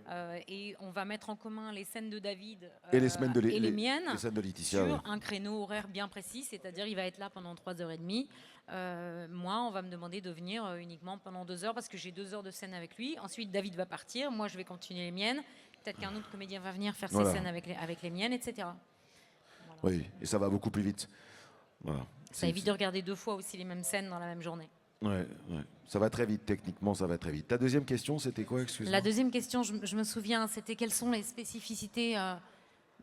et on va mettre en commun les scènes de David Et les semaines de et les miennes les scènes de Laetitia. sur Ouais. un créneau horaire bien précis, c'est-à-dire il va être là pendant 3h30. Moi, on va me demander de venir uniquement pendant 2 heures parce que j'ai 2 heures de scène avec lui. Ensuite, David va partir. Moi, je vais continuer les miennes. Peut-être qu'un autre comédien va venir faire Voilà. ses scènes avec les miennes, etc. Voilà. Oui, et ça va beaucoup plus vite. Voilà. Ça évite de regarder 2 fois aussi les mêmes scènes dans la même journée. Ouais. Ça va très vite, techniquement, ça va très vite. Ta deuxième question, c'était quoi, excuse-moi? La deuxième question, je me souviens, c'était quelles sont les spécificités,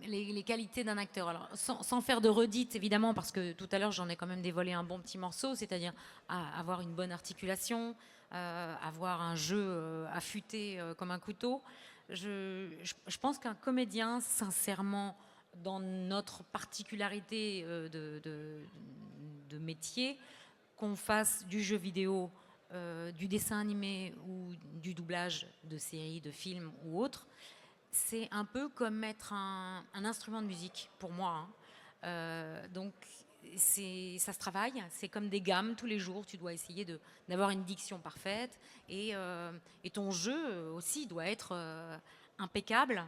les qualités d'un acteur. Alors, sans faire de redites, évidemment, parce que tout à l'heure, j'en ai quand même dévoilé un bon petit morceau, c'est-à-dire avoir une bonne articulation, avoir un jeu affûté comme un couteau. Je pense qu'un comédien, sincèrement, dans notre particularité de métier, qu'on fasse du jeu vidéo, du dessin animé ou du doublage de séries, de films ou autres, c'est un peu comme mettre un instrument de musique pour moi. Donc ça se travaille, c'est comme des gammes tous les jours, tu dois essayer d'avoir une diction parfaite et ton jeu aussi doit être impeccable.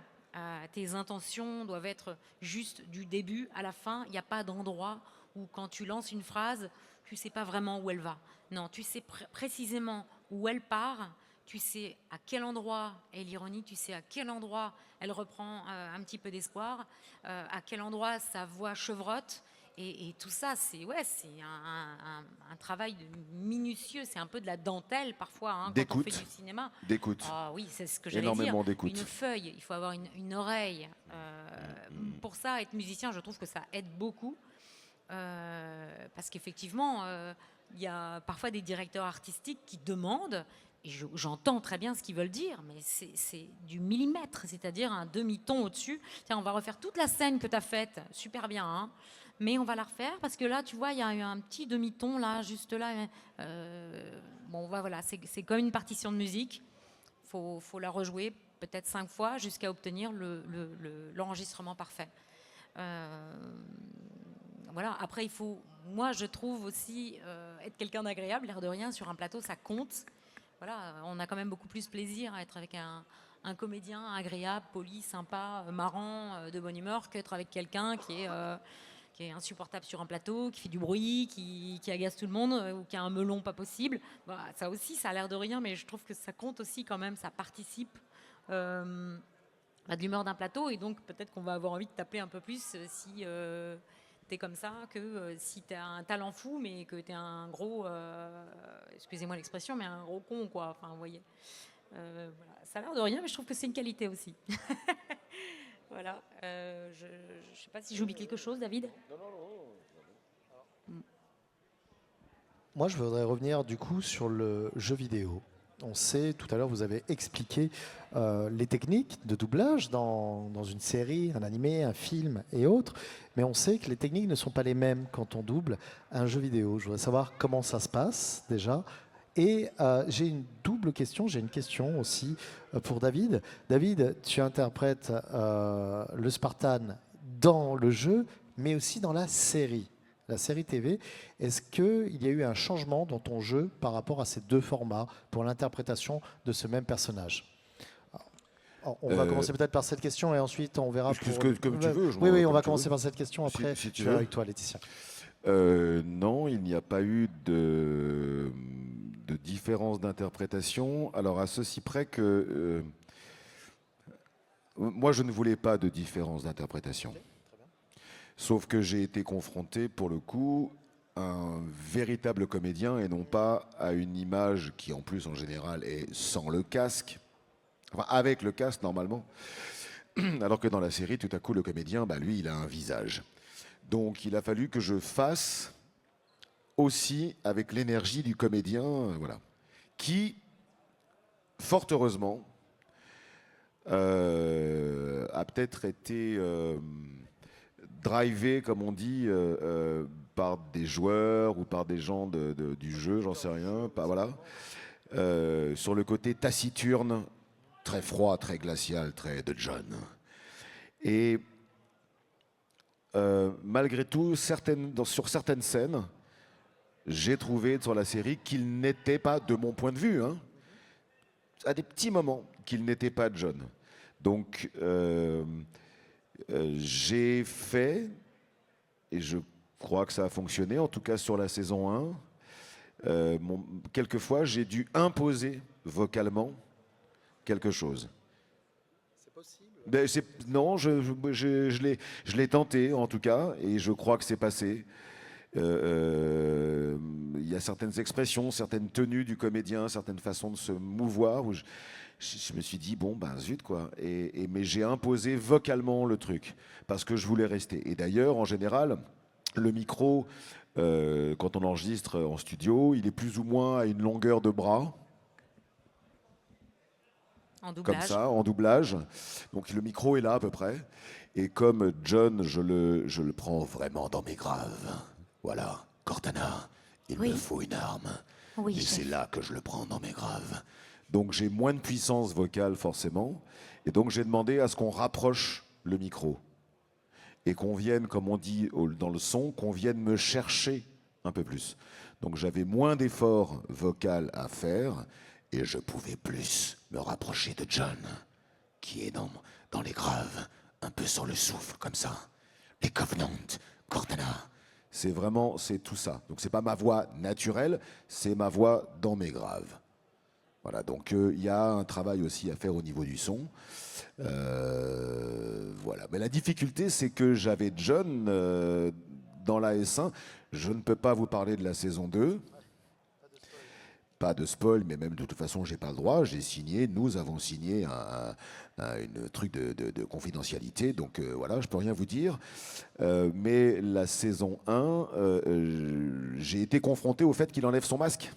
Tes intentions doivent être juste du début à la fin. Il n'y a pas d'endroit où quand tu lances une phrase, tu ne sais pas vraiment où elle va. Non, tu sais précisément où elle part, tu sais à quel endroit est l'ironie, tu sais à quel endroit elle reprend un petit peu d'espoir, à quel endroit sa voix chevrotte. Et tout ça, c'est un travail minutieux, c'est un peu de la dentelle parfois quand on fait du cinéma. D'écoute. Ah oui, c'est ce que j'allais dire. Énormément d'écoute. Une feuille, il faut avoir une oreille. Pour ça, être musicien, je trouve que ça aide beaucoup. Parce qu'effectivement, il y a parfois des directeurs artistiques qui demandent, et j'entends très bien ce qu'ils veulent dire, mais c'est du millimètre, c'est-à-dire un demi-ton au-dessus. Tiens, on va refaire toute la scène que tu as faite, super bien, mais on va la refaire parce que là, tu vois, il y a eu un petit demi-ton, là, juste là. Bon, voilà, c'est comme une partition de musique. Faut la rejouer peut-être 5 fois jusqu'à obtenir l'enregistrement parfait. Voilà. Après, moi, je trouve aussi être quelqu'un d'agréable, l'air de rien, sur un plateau, ça compte. Voilà, on a quand même beaucoup plus plaisir à être avec un comédien agréable, poli, sympa, marrant, de bonne humeur, qu'être avec quelqu'un qui est insupportable sur un plateau, qui fait du bruit, qui agace tout le monde, ou qui a un melon pas possible. Voilà, ça aussi, ça a l'air de rien, mais je trouve que ça compte aussi quand même, ça participe de l'humeur d'un plateau, et donc peut-être qu'on va avoir envie de t'appeler un peu plus si t'es comme ça, que si t'as un talent fou, mais que t'es un gros, excusez-moi l'expression, mais un gros con, quoi. Enfin, vous voyez. Voilà. Ça a l'air de rien, mais je trouve que c'est une qualité aussi. Voilà. Je ne sais pas si j'oublie quelque chose, David. Moi, je voudrais revenir du coup sur le jeu vidéo. On sait, tout à l'heure, vous avez expliqué les techniques de doublage dans une série, un animé, un film et autres, mais on sait que les techniques ne sont pas les mêmes quand on double un jeu vidéo. Je voudrais savoir comment ça se passe déjà. Et j'ai une double question, j'ai une question aussi pour David. David, tu interprètes le Spartan dans le jeu, mais aussi dans la série TV. Est-ce qu'il y a eu un changement dans ton jeu par rapport à ces 2 formats pour l'interprétation de ce même personnage? Alors, on va commencer peut-être par cette question et ensuite on verra. Comme tu veux. Oui, on va commencer par cette question. Après, si tu je vais veux. avec toi, Laetitia. Non, il n'y a pas eu de différence d'interprétation. Alors, à ceci près que moi, je ne voulais pas de différence d'interprétation. Sauf que j'ai été confronté, pour le coup, à un véritable comédien et non pas à une image qui, en plus, en général, est sans le casque, Enfin, avec le cast, normalement. Alors que dans la série, tout à coup, le comédien, bah, lui, il a un visage. Donc, il a fallu que je fasse aussi avec l'énergie du comédien, voilà, qui, fort heureusement, a peut-être été drivé, comme on dit, par des joueurs ou par des gens du jeu, j'en sais rien, pas, voilà, sur le côté taciturne, très froid, très glacial, très de John. Et malgré tout, sur certaines scènes, j'ai trouvé sur la série qu'il n'était pas, de mon point de vue, hein, à des petits moments, qu'il n'était pas John. Donc, j'ai fait, et je crois que ça a fonctionné, en tout cas sur la saison 1, quelquefois j'ai dû imposer vocalement quelque chose. C'est possible. Ben, non, je l'ai tenté en tout cas, et je crois que c'est passé. Il y a certaines expressions, certaines tenues du comédien, certaines façons de se mouvoir où je me suis dit, bon, ben zut, quoi. Mais j'ai imposé vocalement le truc parce que je voulais rester. Et d'ailleurs, en général, le micro, quand on enregistre en studio, il est plus ou moins à une longueur de bras. En doublage. Comme ça, en doublage. Donc le micro est là à peu près. Et comme John, je le prends vraiment dans mes graves. Voilà, Cortana, il Oui. me faut une arme. Oui, Et chef. c'est là que je le prends dans mes graves. Donc j'ai moins de puissance vocale forcément. Et donc j'ai demandé à ce qu'on rapproche le micro. Et qu'on vienne, comme on dit dans le son, qu'on vienne me chercher un peu plus. Donc j'avais moins d'efforts vocal à faire et je pouvais plus me rapprocher de John, qui est dans les graves, un peu sur le souffle, comme ça. Les Covenants, Cortana. C'est tout ça. Donc c'est pas ma voix naturelle, c'est ma voix dans mes graves. Voilà, donc il y a un travail aussi à faire au niveau du son. Voilà. Mais la difficulté, c'est que j'avais John dans la S1. Je ne peux pas vous parler de la saison 2. Pas de spoil, mais même de toute façon, j'ai pas le droit. Nous avons signé un truc de confidentialité, donc voilà, je peux rien vous dire. Mais la saison 1, j'ai été confronté au fait qu'il enlève son masque.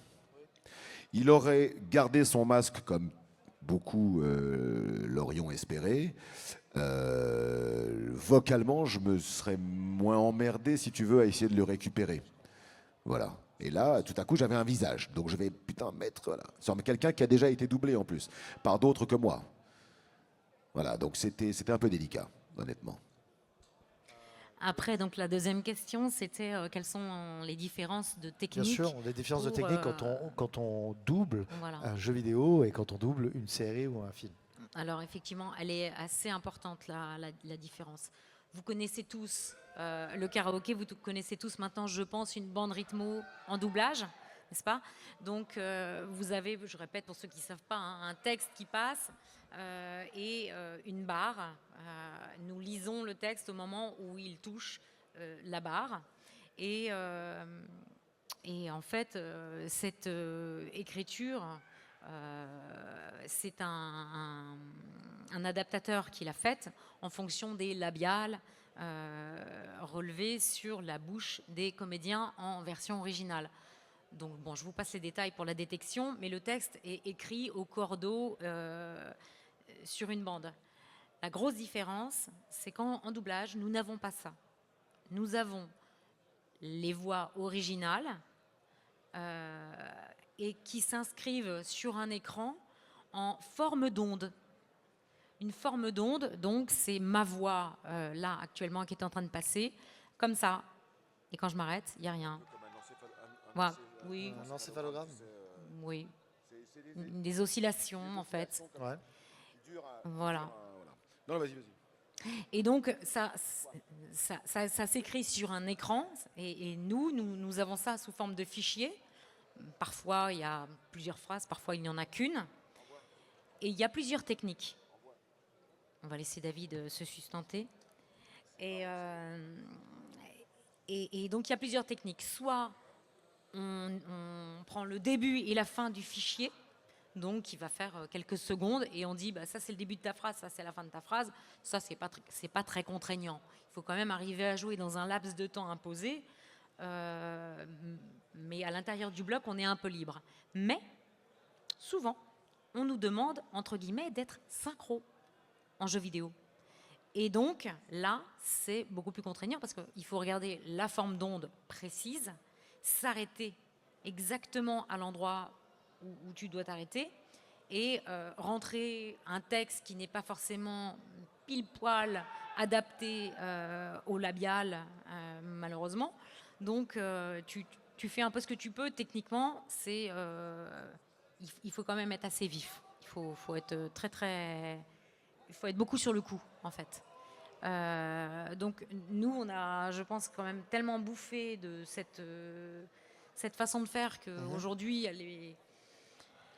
Il aurait gardé son masque comme beaucoup l'aurions espéré. Vocalement, je me serais moins emmerdé, si tu veux, à essayer de le récupérer. Voilà. Et là, tout à coup, j'avais un visage. Donc je vais, mettre voilà, sur quelqu'un qui a déjà été doublé en plus, par d'autres que moi. Voilà, donc c'était un peu délicat, honnêtement. Après, donc la deuxième question, c'était quelles sont les différences de technique. Bien sûr, on a des différences de pour, technique quand on double Voilà. un jeu vidéo et quand on double une série ou un film. Alors effectivement, elle est assez importante, la différence. Vous connaissez tous le karaoké, vous connaissez tous maintenant, je pense, une bande rythmo en doublage, n'est-ce pas? Donc vous avez, je répète pour ceux qui ne savent pas, hein, un texte qui passe et une barre. Nous lisons le texte au moment où il touche la barre. Et en fait, cette écriture, c'est un adaptateur qui l'a faite en fonction des labiales relevées sur la bouche des comédiens en version originale. Donc bon, je vous passe les détails pour la détection, mais le texte est écrit au cordeau sur une bande. La grosse différence, c'est qu'en doublage, nous n'avons pas ça. Nous avons les voix originales et qui s'inscrivent sur un écran en forme d'onde. Une forme d'onde, donc c'est ma voix là actuellement qui est en train de passer, comme ça. Et quand je m'arrête, il n'y a rien. Voilà. Oui. Un encéphalogramme. Oui. Des oscillations en fait. Ouais. Voilà. Non, vas-y. Et donc, ça s'écrit sur un écran et nous avons ça sous forme de fichier. Parfois, il y a plusieurs phrases, parfois, il n'y en a qu'une. Et il y a plusieurs techniques. On va laisser David se sustenter. Et donc, il y a plusieurs techniques. Soit on prend le début et la fin du fichier. Donc, il va faire quelques secondes et on dit bah, ça, c'est le début de ta phrase, ça, c'est la fin de ta phrase. Ça, c'est pas très contraignant. Il faut quand même arriver à jouer dans un laps de temps imposé. Mais à l'intérieur du bloc, on est un peu libre. Mais, souvent, on nous demande, entre guillemets, d'être synchro en jeu vidéo. Et donc, là, c'est beaucoup plus contraignant parce qu'il faut regarder la forme d'onde précise, s'arrêter exactement à l'endroit où tu dois t'arrêter et rentrer un texte qui n'est pas forcément pile poil adapté au labial, malheureusement. Donc, tu fais un peu ce que tu peux. Techniquement, il faut quand même être assez vif. Il faut être il faut être beaucoup sur le coup, en fait. Donc, nous, on a, je pense, quand même tellement bouffé de cette façon de faire qu'aujourd'hui,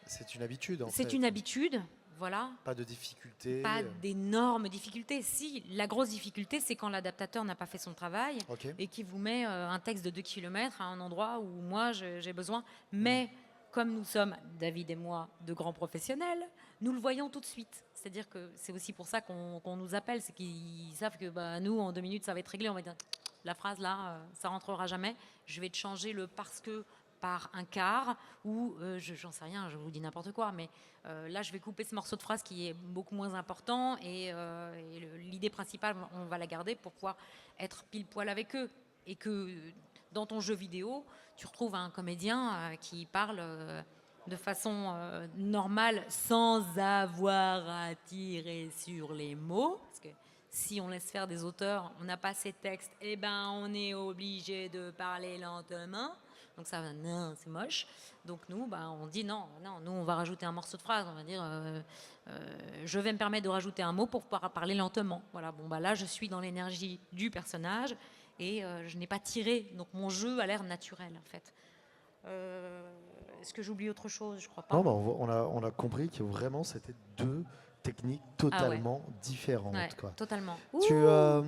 C'est une habitude, en fait. C'est une habitude, voilà. Pas de difficulté. Pas d'énormes difficultés. Si, la grosse difficulté, c'est quand l'adaptateur n'a pas fait son travail et qui vous met un texte de 2 km à un endroit où moi, j'ai besoin. Mais comme nous sommes, David et moi, de grands professionnels, nous le voyons tout de suite. C'est-à-dire que c'est aussi pour ça qu'on nous appelle. C'est qu'ils savent que nous, en 2 minutes, ça va être réglé. On va dire, la phrase là, ça rentrera jamais. Je vais te changer le parce que par un quart ou j'en sais rien, je vous dis n'importe quoi, mais là je vais couper ce morceau de phrase qui est beaucoup moins important et l'idée principale on va la garder pour pouvoir être pile poil avec eux et que dans ton jeu vidéo tu retrouves un comédien qui parle de façon normale sans avoir à tirer sur les mots parce que si on laisse faire des auteurs, on n'a pas ces textes, et on est obligé de parler lentement. Donc ça, non, c'est moche. Donc nous, on dit non, nous on va rajouter un morceau de phrase. On va dire, je vais me permettre de rajouter un mot pour pouvoir parler lentement. Voilà. Là, je suis dans l'énergie du personnage et je n'ai pas tiré. Donc mon jeu a l'air naturel en fait. Est-ce que j'oublie autre chose? Je crois pas. Non, on a compris que vraiment c'était 2 techniques totalement différentes. Ouais, quoi. Totalement. Tu as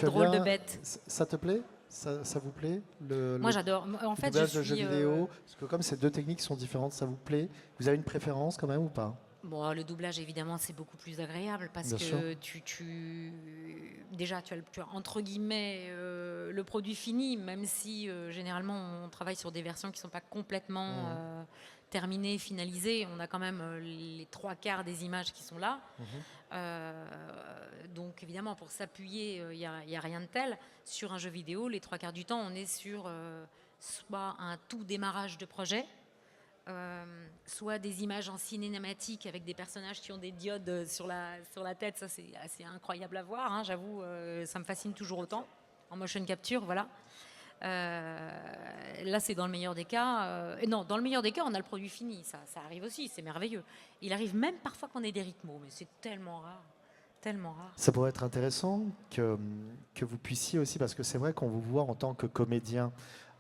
Drôle bien- de bête. Ça te plaît? Ça vous plaît? Moi, j'adore. En fait, doublage je de jeux suis. vidéo, parce que comme ces 2 techniques sont différentes, ça vous plaît? Vous avez une préférence quand même ou pas? Bon, le doublage, évidemment, c'est beaucoup plus agréable parce Bien sûr. que déjà, tu as entre guillemets le produit fini, même si généralement on travaille sur des versions qui ne sont pas complètement terminées, finalisées. On a quand même les 3/4 des images qui sont là. Donc évidemment, pour s'appuyer, il n'y a rien de tel. Sur un jeu vidéo, les 3/4 du temps, on est sur soit un tout démarrage de projet, soit des images en cinématique avec des personnages qui ont des diodes sur la tête. Ça, c'est assez incroyable à voir, hein, j'avoue, ça me fascine toujours autant. En motion capture, voilà. Là, c'est dans le meilleur des cas. Non, dans le meilleur des cas, on a le produit fini. Ça arrive aussi, c'est merveilleux. Il arrive même parfois qu'on ait des rythmos, mais c'est tellement rare. Tellement rare. Ça pourrait être intéressant que vous puissiez aussi, parce que c'est vrai qu'on vous voit en tant que comédien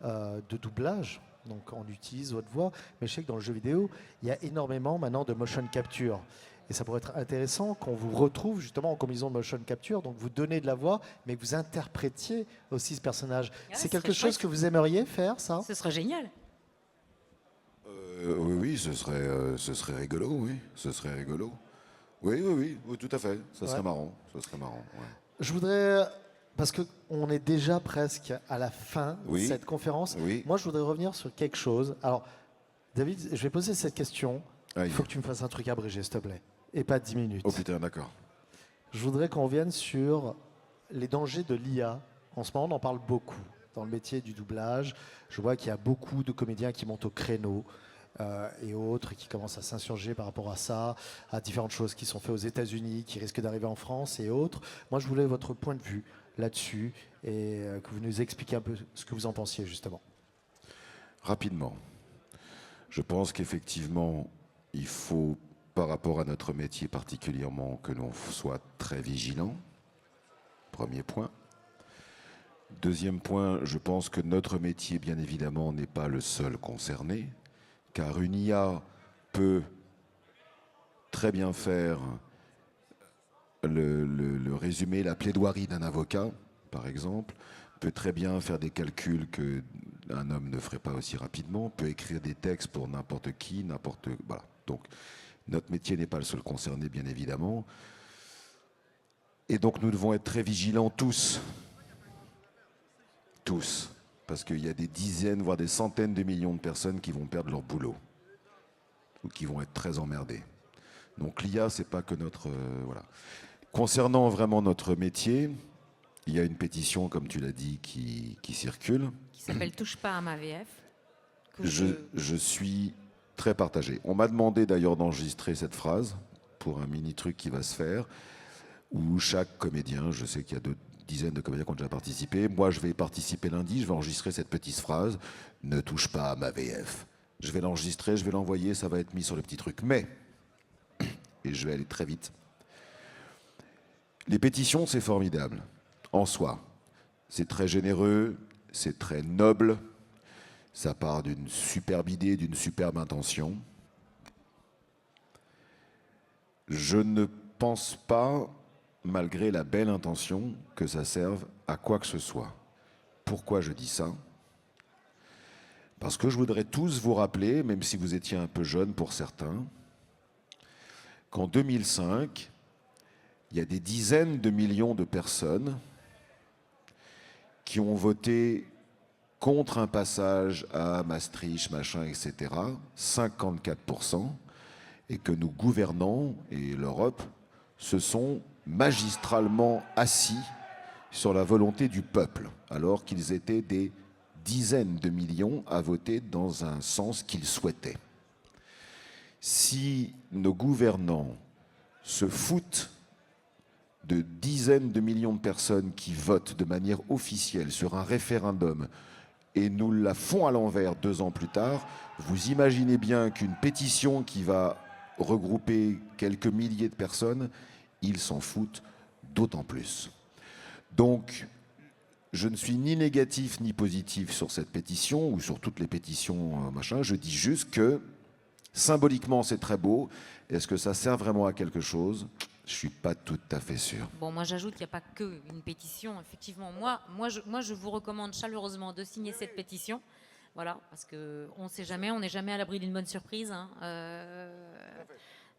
de doublage, donc on utilise votre voix, mais je sais que dans le jeu vidéo, il y a énormément maintenant de motion capture. Et ça pourrait être intéressant qu'on vous retrouve justement en combinaison de motion capture, donc vous donnez de la voix, mais que vous interprétiez aussi ce personnage. C'est quelque chose chouette. que vous aimeriez faire, ça? Ce serait génial. Oui, ce serait rigolo, oui. Ce serait rigolo. Oui, tout à fait. Ça serait marrant. Ça serait marrant, ouais. Je voudrais, parce qu'on est déjà presque à la fin de cette conférence, moi je voudrais revenir sur quelque chose. Alors, David, je vais poser cette question. Il faut que tu me fasses un truc abrégé, s'il te plaît. Et pas 10 minutes. Oh putain, d'accord. Je voudrais qu'on revienne sur les dangers de l'IA. En ce moment, on en parle beaucoup dans le métier du doublage. Je vois qu'il y a beaucoup de comédiens qui montent au créneau et autres qui commencent à s'insurger par rapport à ça, à différentes choses qui sont faites aux États-Unis, qui risquent d'arriver en France et autres. Moi, je voulais votre point de vue là-dessus et que vous nous expliquiez un peu ce que vous en pensiez, justement. Rapidement. Je pense qu'effectivement, il faut, par rapport à notre métier particulièrement, que l'on soit très vigilant. Premier point. Deuxième point, je pense que notre métier, bien évidemment, n'est pas le seul concerné, car une IA peut très bien faire le résumé, la plaidoirie d'un avocat, par exemple, peut très bien faire des calculs que un homme ne ferait pas aussi rapidement, peut écrire des textes pour n'importe qui, voilà. Donc, notre métier n'est pas le seul concerné, bien évidemment. Et donc, nous devons être très vigilants tous. Tous. Parce qu'il y a des dizaines, voire des centaines de millions de personnes qui vont perdre leur boulot. Ou qui vont être très emmerdées. Donc, l'IA, c'est pas que notre... voilà. Concernant vraiment notre métier, il y a une pétition, comme tu l'as dit, qui circule. Qui s'appelle Touche pas à ma VF. Je suis très partagé. On m'a demandé d'ailleurs d'enregistrer cette phrase pour un mini truc qui va se faire, où chaque comédien, je sais qu'il y a dizaines de comédiens qui ont déjà participé, moi je vais participer lundi, je vais enregistrer cette petite phrase, ne touche pas à ma VF. Je vais l'enregistrer, je vais l'envoyer, ça va être mis sur le petit truc. Mais, et je vais aller très vite, les pétitions c'est formidable, en soi. C'est très généreux, c'est très noble, ça part d'une superbe idée, d'une superbe intention. Je ne pense pas, malgré la belle intention, que ça serve à quoi que ce soit. Pourquoi je dis ça? Parce que je voudrais tous vous rappeler, même si vous étiez un peu jeune pour certains, qu'en 2005, il y a des dizaines de millions de personnes qui ont voté contre un passage à Maastricht, machin, etc., 54%, et que nos gouvernants et l'Europe se sont magistralement assis sur la volonté du peuple, alors qu'ils étaient des dizaines de millions à voter dans un sens qu'ils souhaitaient. Si nos gouvernants se foutent de dizaines de millions de personnes qui votent de manière officielle sur un référendum et nous la font à l'envers 2 ans plus tard, vous imaginez bien qu'une pétition qui va regrouper quelques milliers de personnes, ils s'en foutent d'autant plus. Donc, je ne suis ni négatif ni positif sur cette pétition ou sur toutes les pétitions, machin. Je dis juste que, symboliquement, c'est très beau. Est-ce que ça sert vraiment à quelque chose ? Je ne suis pas tout à fait sûr. Bon, moi j'ajoute qu'il n'y a pas qu'une pétition. Effectivement, moi, je vous recommande chaleureusement de signer cette pétition. Voilà, parce qu'on ne sait jamais, on n'est jamais à l'abri d'une bonne surprise. Hein.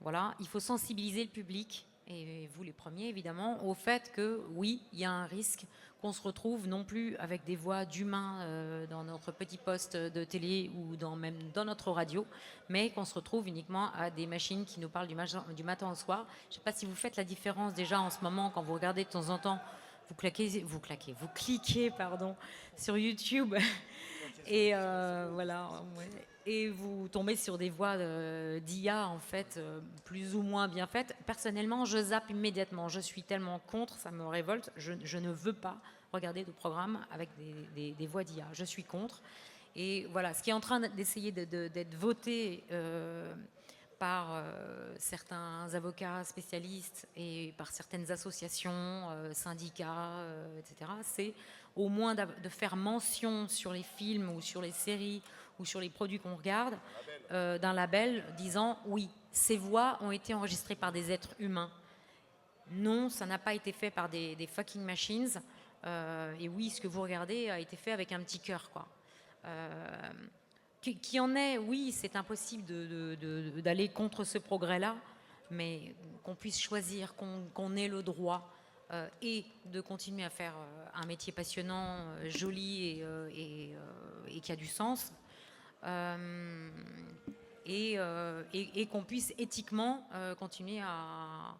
Voilà, il faut sensibiliser le public, et vous les premiers évidemment, au fait que oui, il y a un risque qu'on se retrouve non plus avec des voix d'humains dans notre petit poste de télé ou même dans notre radio, mais qu'on se retrouve uniquement à des machines qui nous parlent du matin au soir. Je ne sais pas si vous faites la différence déjà en ce moment quand vous regardez de temps en temps, vous cliquez sur YouTube et voilà. Ouais. Et vous tombez sur des voix d'IA, en fait, plus ou moins bien faites. Personnellement, je zappe immédiatement. Je suis tellement contre, ça me révolte. Je ne veux pas regarder de programme avec des voix d'IA. Je suis contre. Et voilà, ce qui est en train d'essayer d'être voté par certains avocats spécialistes et par certaines associations, syndicats, etc., c'est au moins de faire mention sur les films ou sur les séries ou sur les produits qu'on regarde, d'un label disant oui, ces voix ont été enregistrées par des êtres humains. Non, ça n'a pas été fait par des fucking machines. Et oui, ce que vous regardez a été fait avec un petit cœur, quoi. Qui en est, oui, c'est impossible d'aller contre ce progrès-là, mais qu'on puisse choisir, qu'on ait le droit et de continuer à faire un métier passionnant, joli et qui a du sens. Et qu'on puisse éthiquement continuer à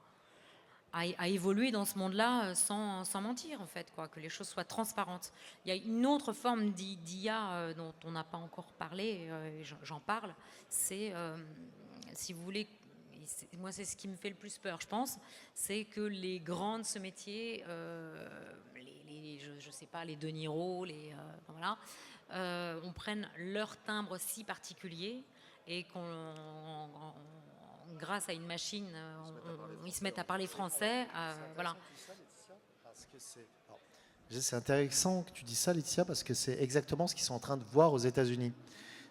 évoluer dans ce monde-là sans mentir, en fait, quoi, que les choses soient transparentes. Il y a une autre forme d'IA dont on n'a pas encore parlé, j'en parle, c'est, si vous voulez, moi c'est ce qui me fait le plus peur, je pense, c'est que les grands de ce métier, je sais pas, les De Niro, voilà, on prenne leur timbre si particulier et grâce à une machine, ils se mettent à parler français. Voilà. C'est intéressant que tu dis ça, Laetitia, parce que c'est exactement ce qu'ils sont en train de voir aux États-Unis.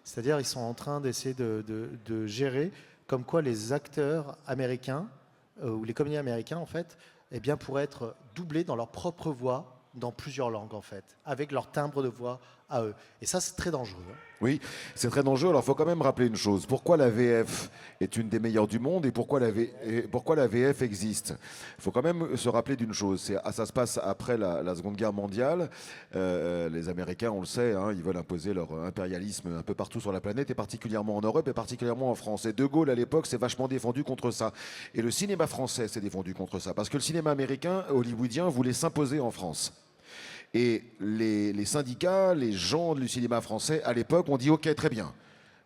C'est-à-dire, ils sont en train d'essayer de gérer comme quoi les acteurs américains ou les comédiens américains, en fait, eh bien, pourraient être doublés dans leur propre voix dans plusieurs langues, en fait, avec leur timbre de voix à eux. Et ça, c'est très dangereux. Hein. Oui, c'est très dangereux. Alors, il faut quand même rappeler une chose. Pourquoi la VF est une des meilleures du monde et pourquoi la VF existe? Il faut quand même se rappeler d'une chose. Ça se passe après la Seconde Guerre mondiale. Les Américains, on le sait, hein, ils veulent imposer leur impérialisme un peu partout sur la planète, et particulièrement en Europe et particulièrement en France. Et De Gaulle, à l'époque, s'est vachement défendu contre ça. Et le cinéma français s'est défendu contre ça. Parce que le cinéma américain, hollywoodien, voulait s'imposer en France. Et les syndicats, les gens du cinéma français, à l'époque, ont dit « Ok, très bien,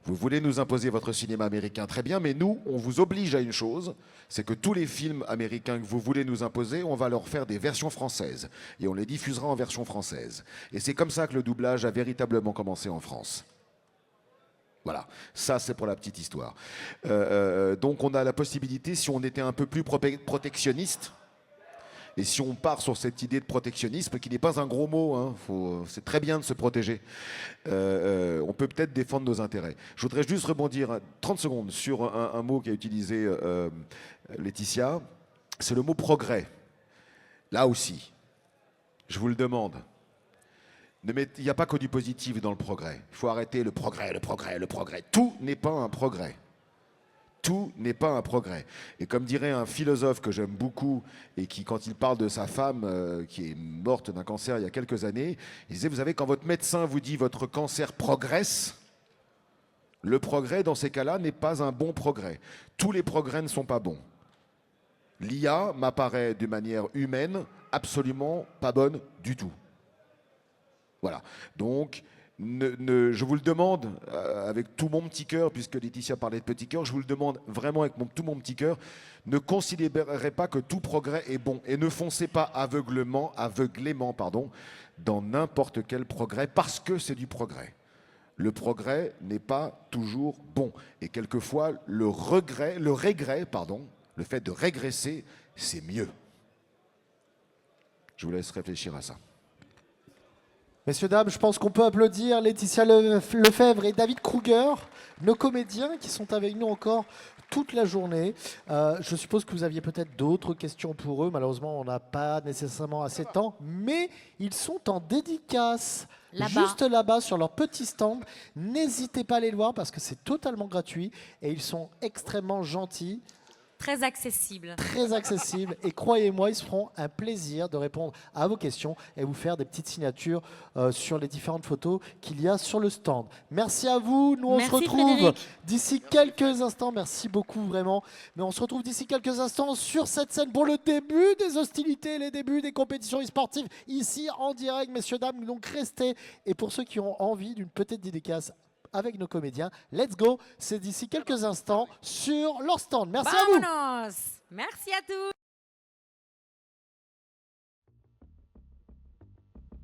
vous voulez nous imposer votre cinéma américain, très bien, mais nous, on vous oblige à une chose, c'est que tous les films américains que vous voulez nous imposer, on va leur faire des versions françaises. Et on les diffusera en version française. » Et c'est comme ça que le doublage a véritablement commencé en France. Voilà, ça c'est pour la petite histoire. Donc on a la possibilité, si on était un peu plus protectionniste, et si on part sur cette idée de protectionnisme, qui n'est pas un gros mot, hein, c'est très bien de se protéger, on peut peut-être défendre nos intérêts. Je voudrais juste rebondir 30 secondes sur un mot qu'a utilisé Laetitia, c'est le mot progrès. Là aussi, je vous le demande, il n'y a pas que du positif dans le progrès. Il faut arrêter le progrès, le progrès, le progrès. Tout n'est pas un progrès. Tout n'est pas un progrès. Et comme dirait un philosophe que j'aime beaucoup et qui, quand il parle de sa femme qui est morte d'un cancer il y a quelques années, il disait, vous savez, quand votre médecin vous dit votre cancer progresse, le progrès dans ces cas-là n'est pas un bon progrès. Tous les progrès ne sont pas bons. L'IA m'apparaît de manière humaine absolument pas bonne du tout. Voilà. Donc, je vous le demande avec tout mon petit cœur, puisque Laetitia parlait de petit cœur, je vous le demande vraiment avec tout mon petit cœur, ne considérez pas que tout progrès est bon et ne foncez pas aveuglément, dans n'importe quel progrès parce que c'est du progrès. Le progrès n'est pas toujours bon et quelquefois le fait de régresser, c'est mieux. Je vous laisse réfléchir à ça. Messieurs, dames, je pense qu'on peut applaudir Laetitia Lefebvre et David Kruger, nos comédiens qui sont avec nous encore toute la journée. Je suppose que vous aviez peut-être d'autres questions pour eux. Malheureusement, on n'a pas nécessairement assez de temps, mais ils sont en dédicace. Juste là-bas sur leur petit stand. N'hésitez pas à les voir parce que c'est totalement gratuit et ils sont extrêmement gentils. Très accessible. Très accessible. Et croyez-moi, ils se feront un plaisir de répondre à vos questions et vous faire des petites signatures sur les différentes photos qu'il y a sur le stand. Merci à vous. Nous, on se retrouve d'ici quelques instants. Merci beaucoup, vraiment. Mais on se retrouve d'ici quelques instants sur cette scène pour le début des hostilités, les débuts des compétitions e-sportives ici en direct, messieurs, dames. Donc, restez. Et pour ceux qui ont envie d'une petite dédicace avec nos comédiens, let's go, c'est d'ici quelques instants sur leur stand. Merci à vous. Merci à tous.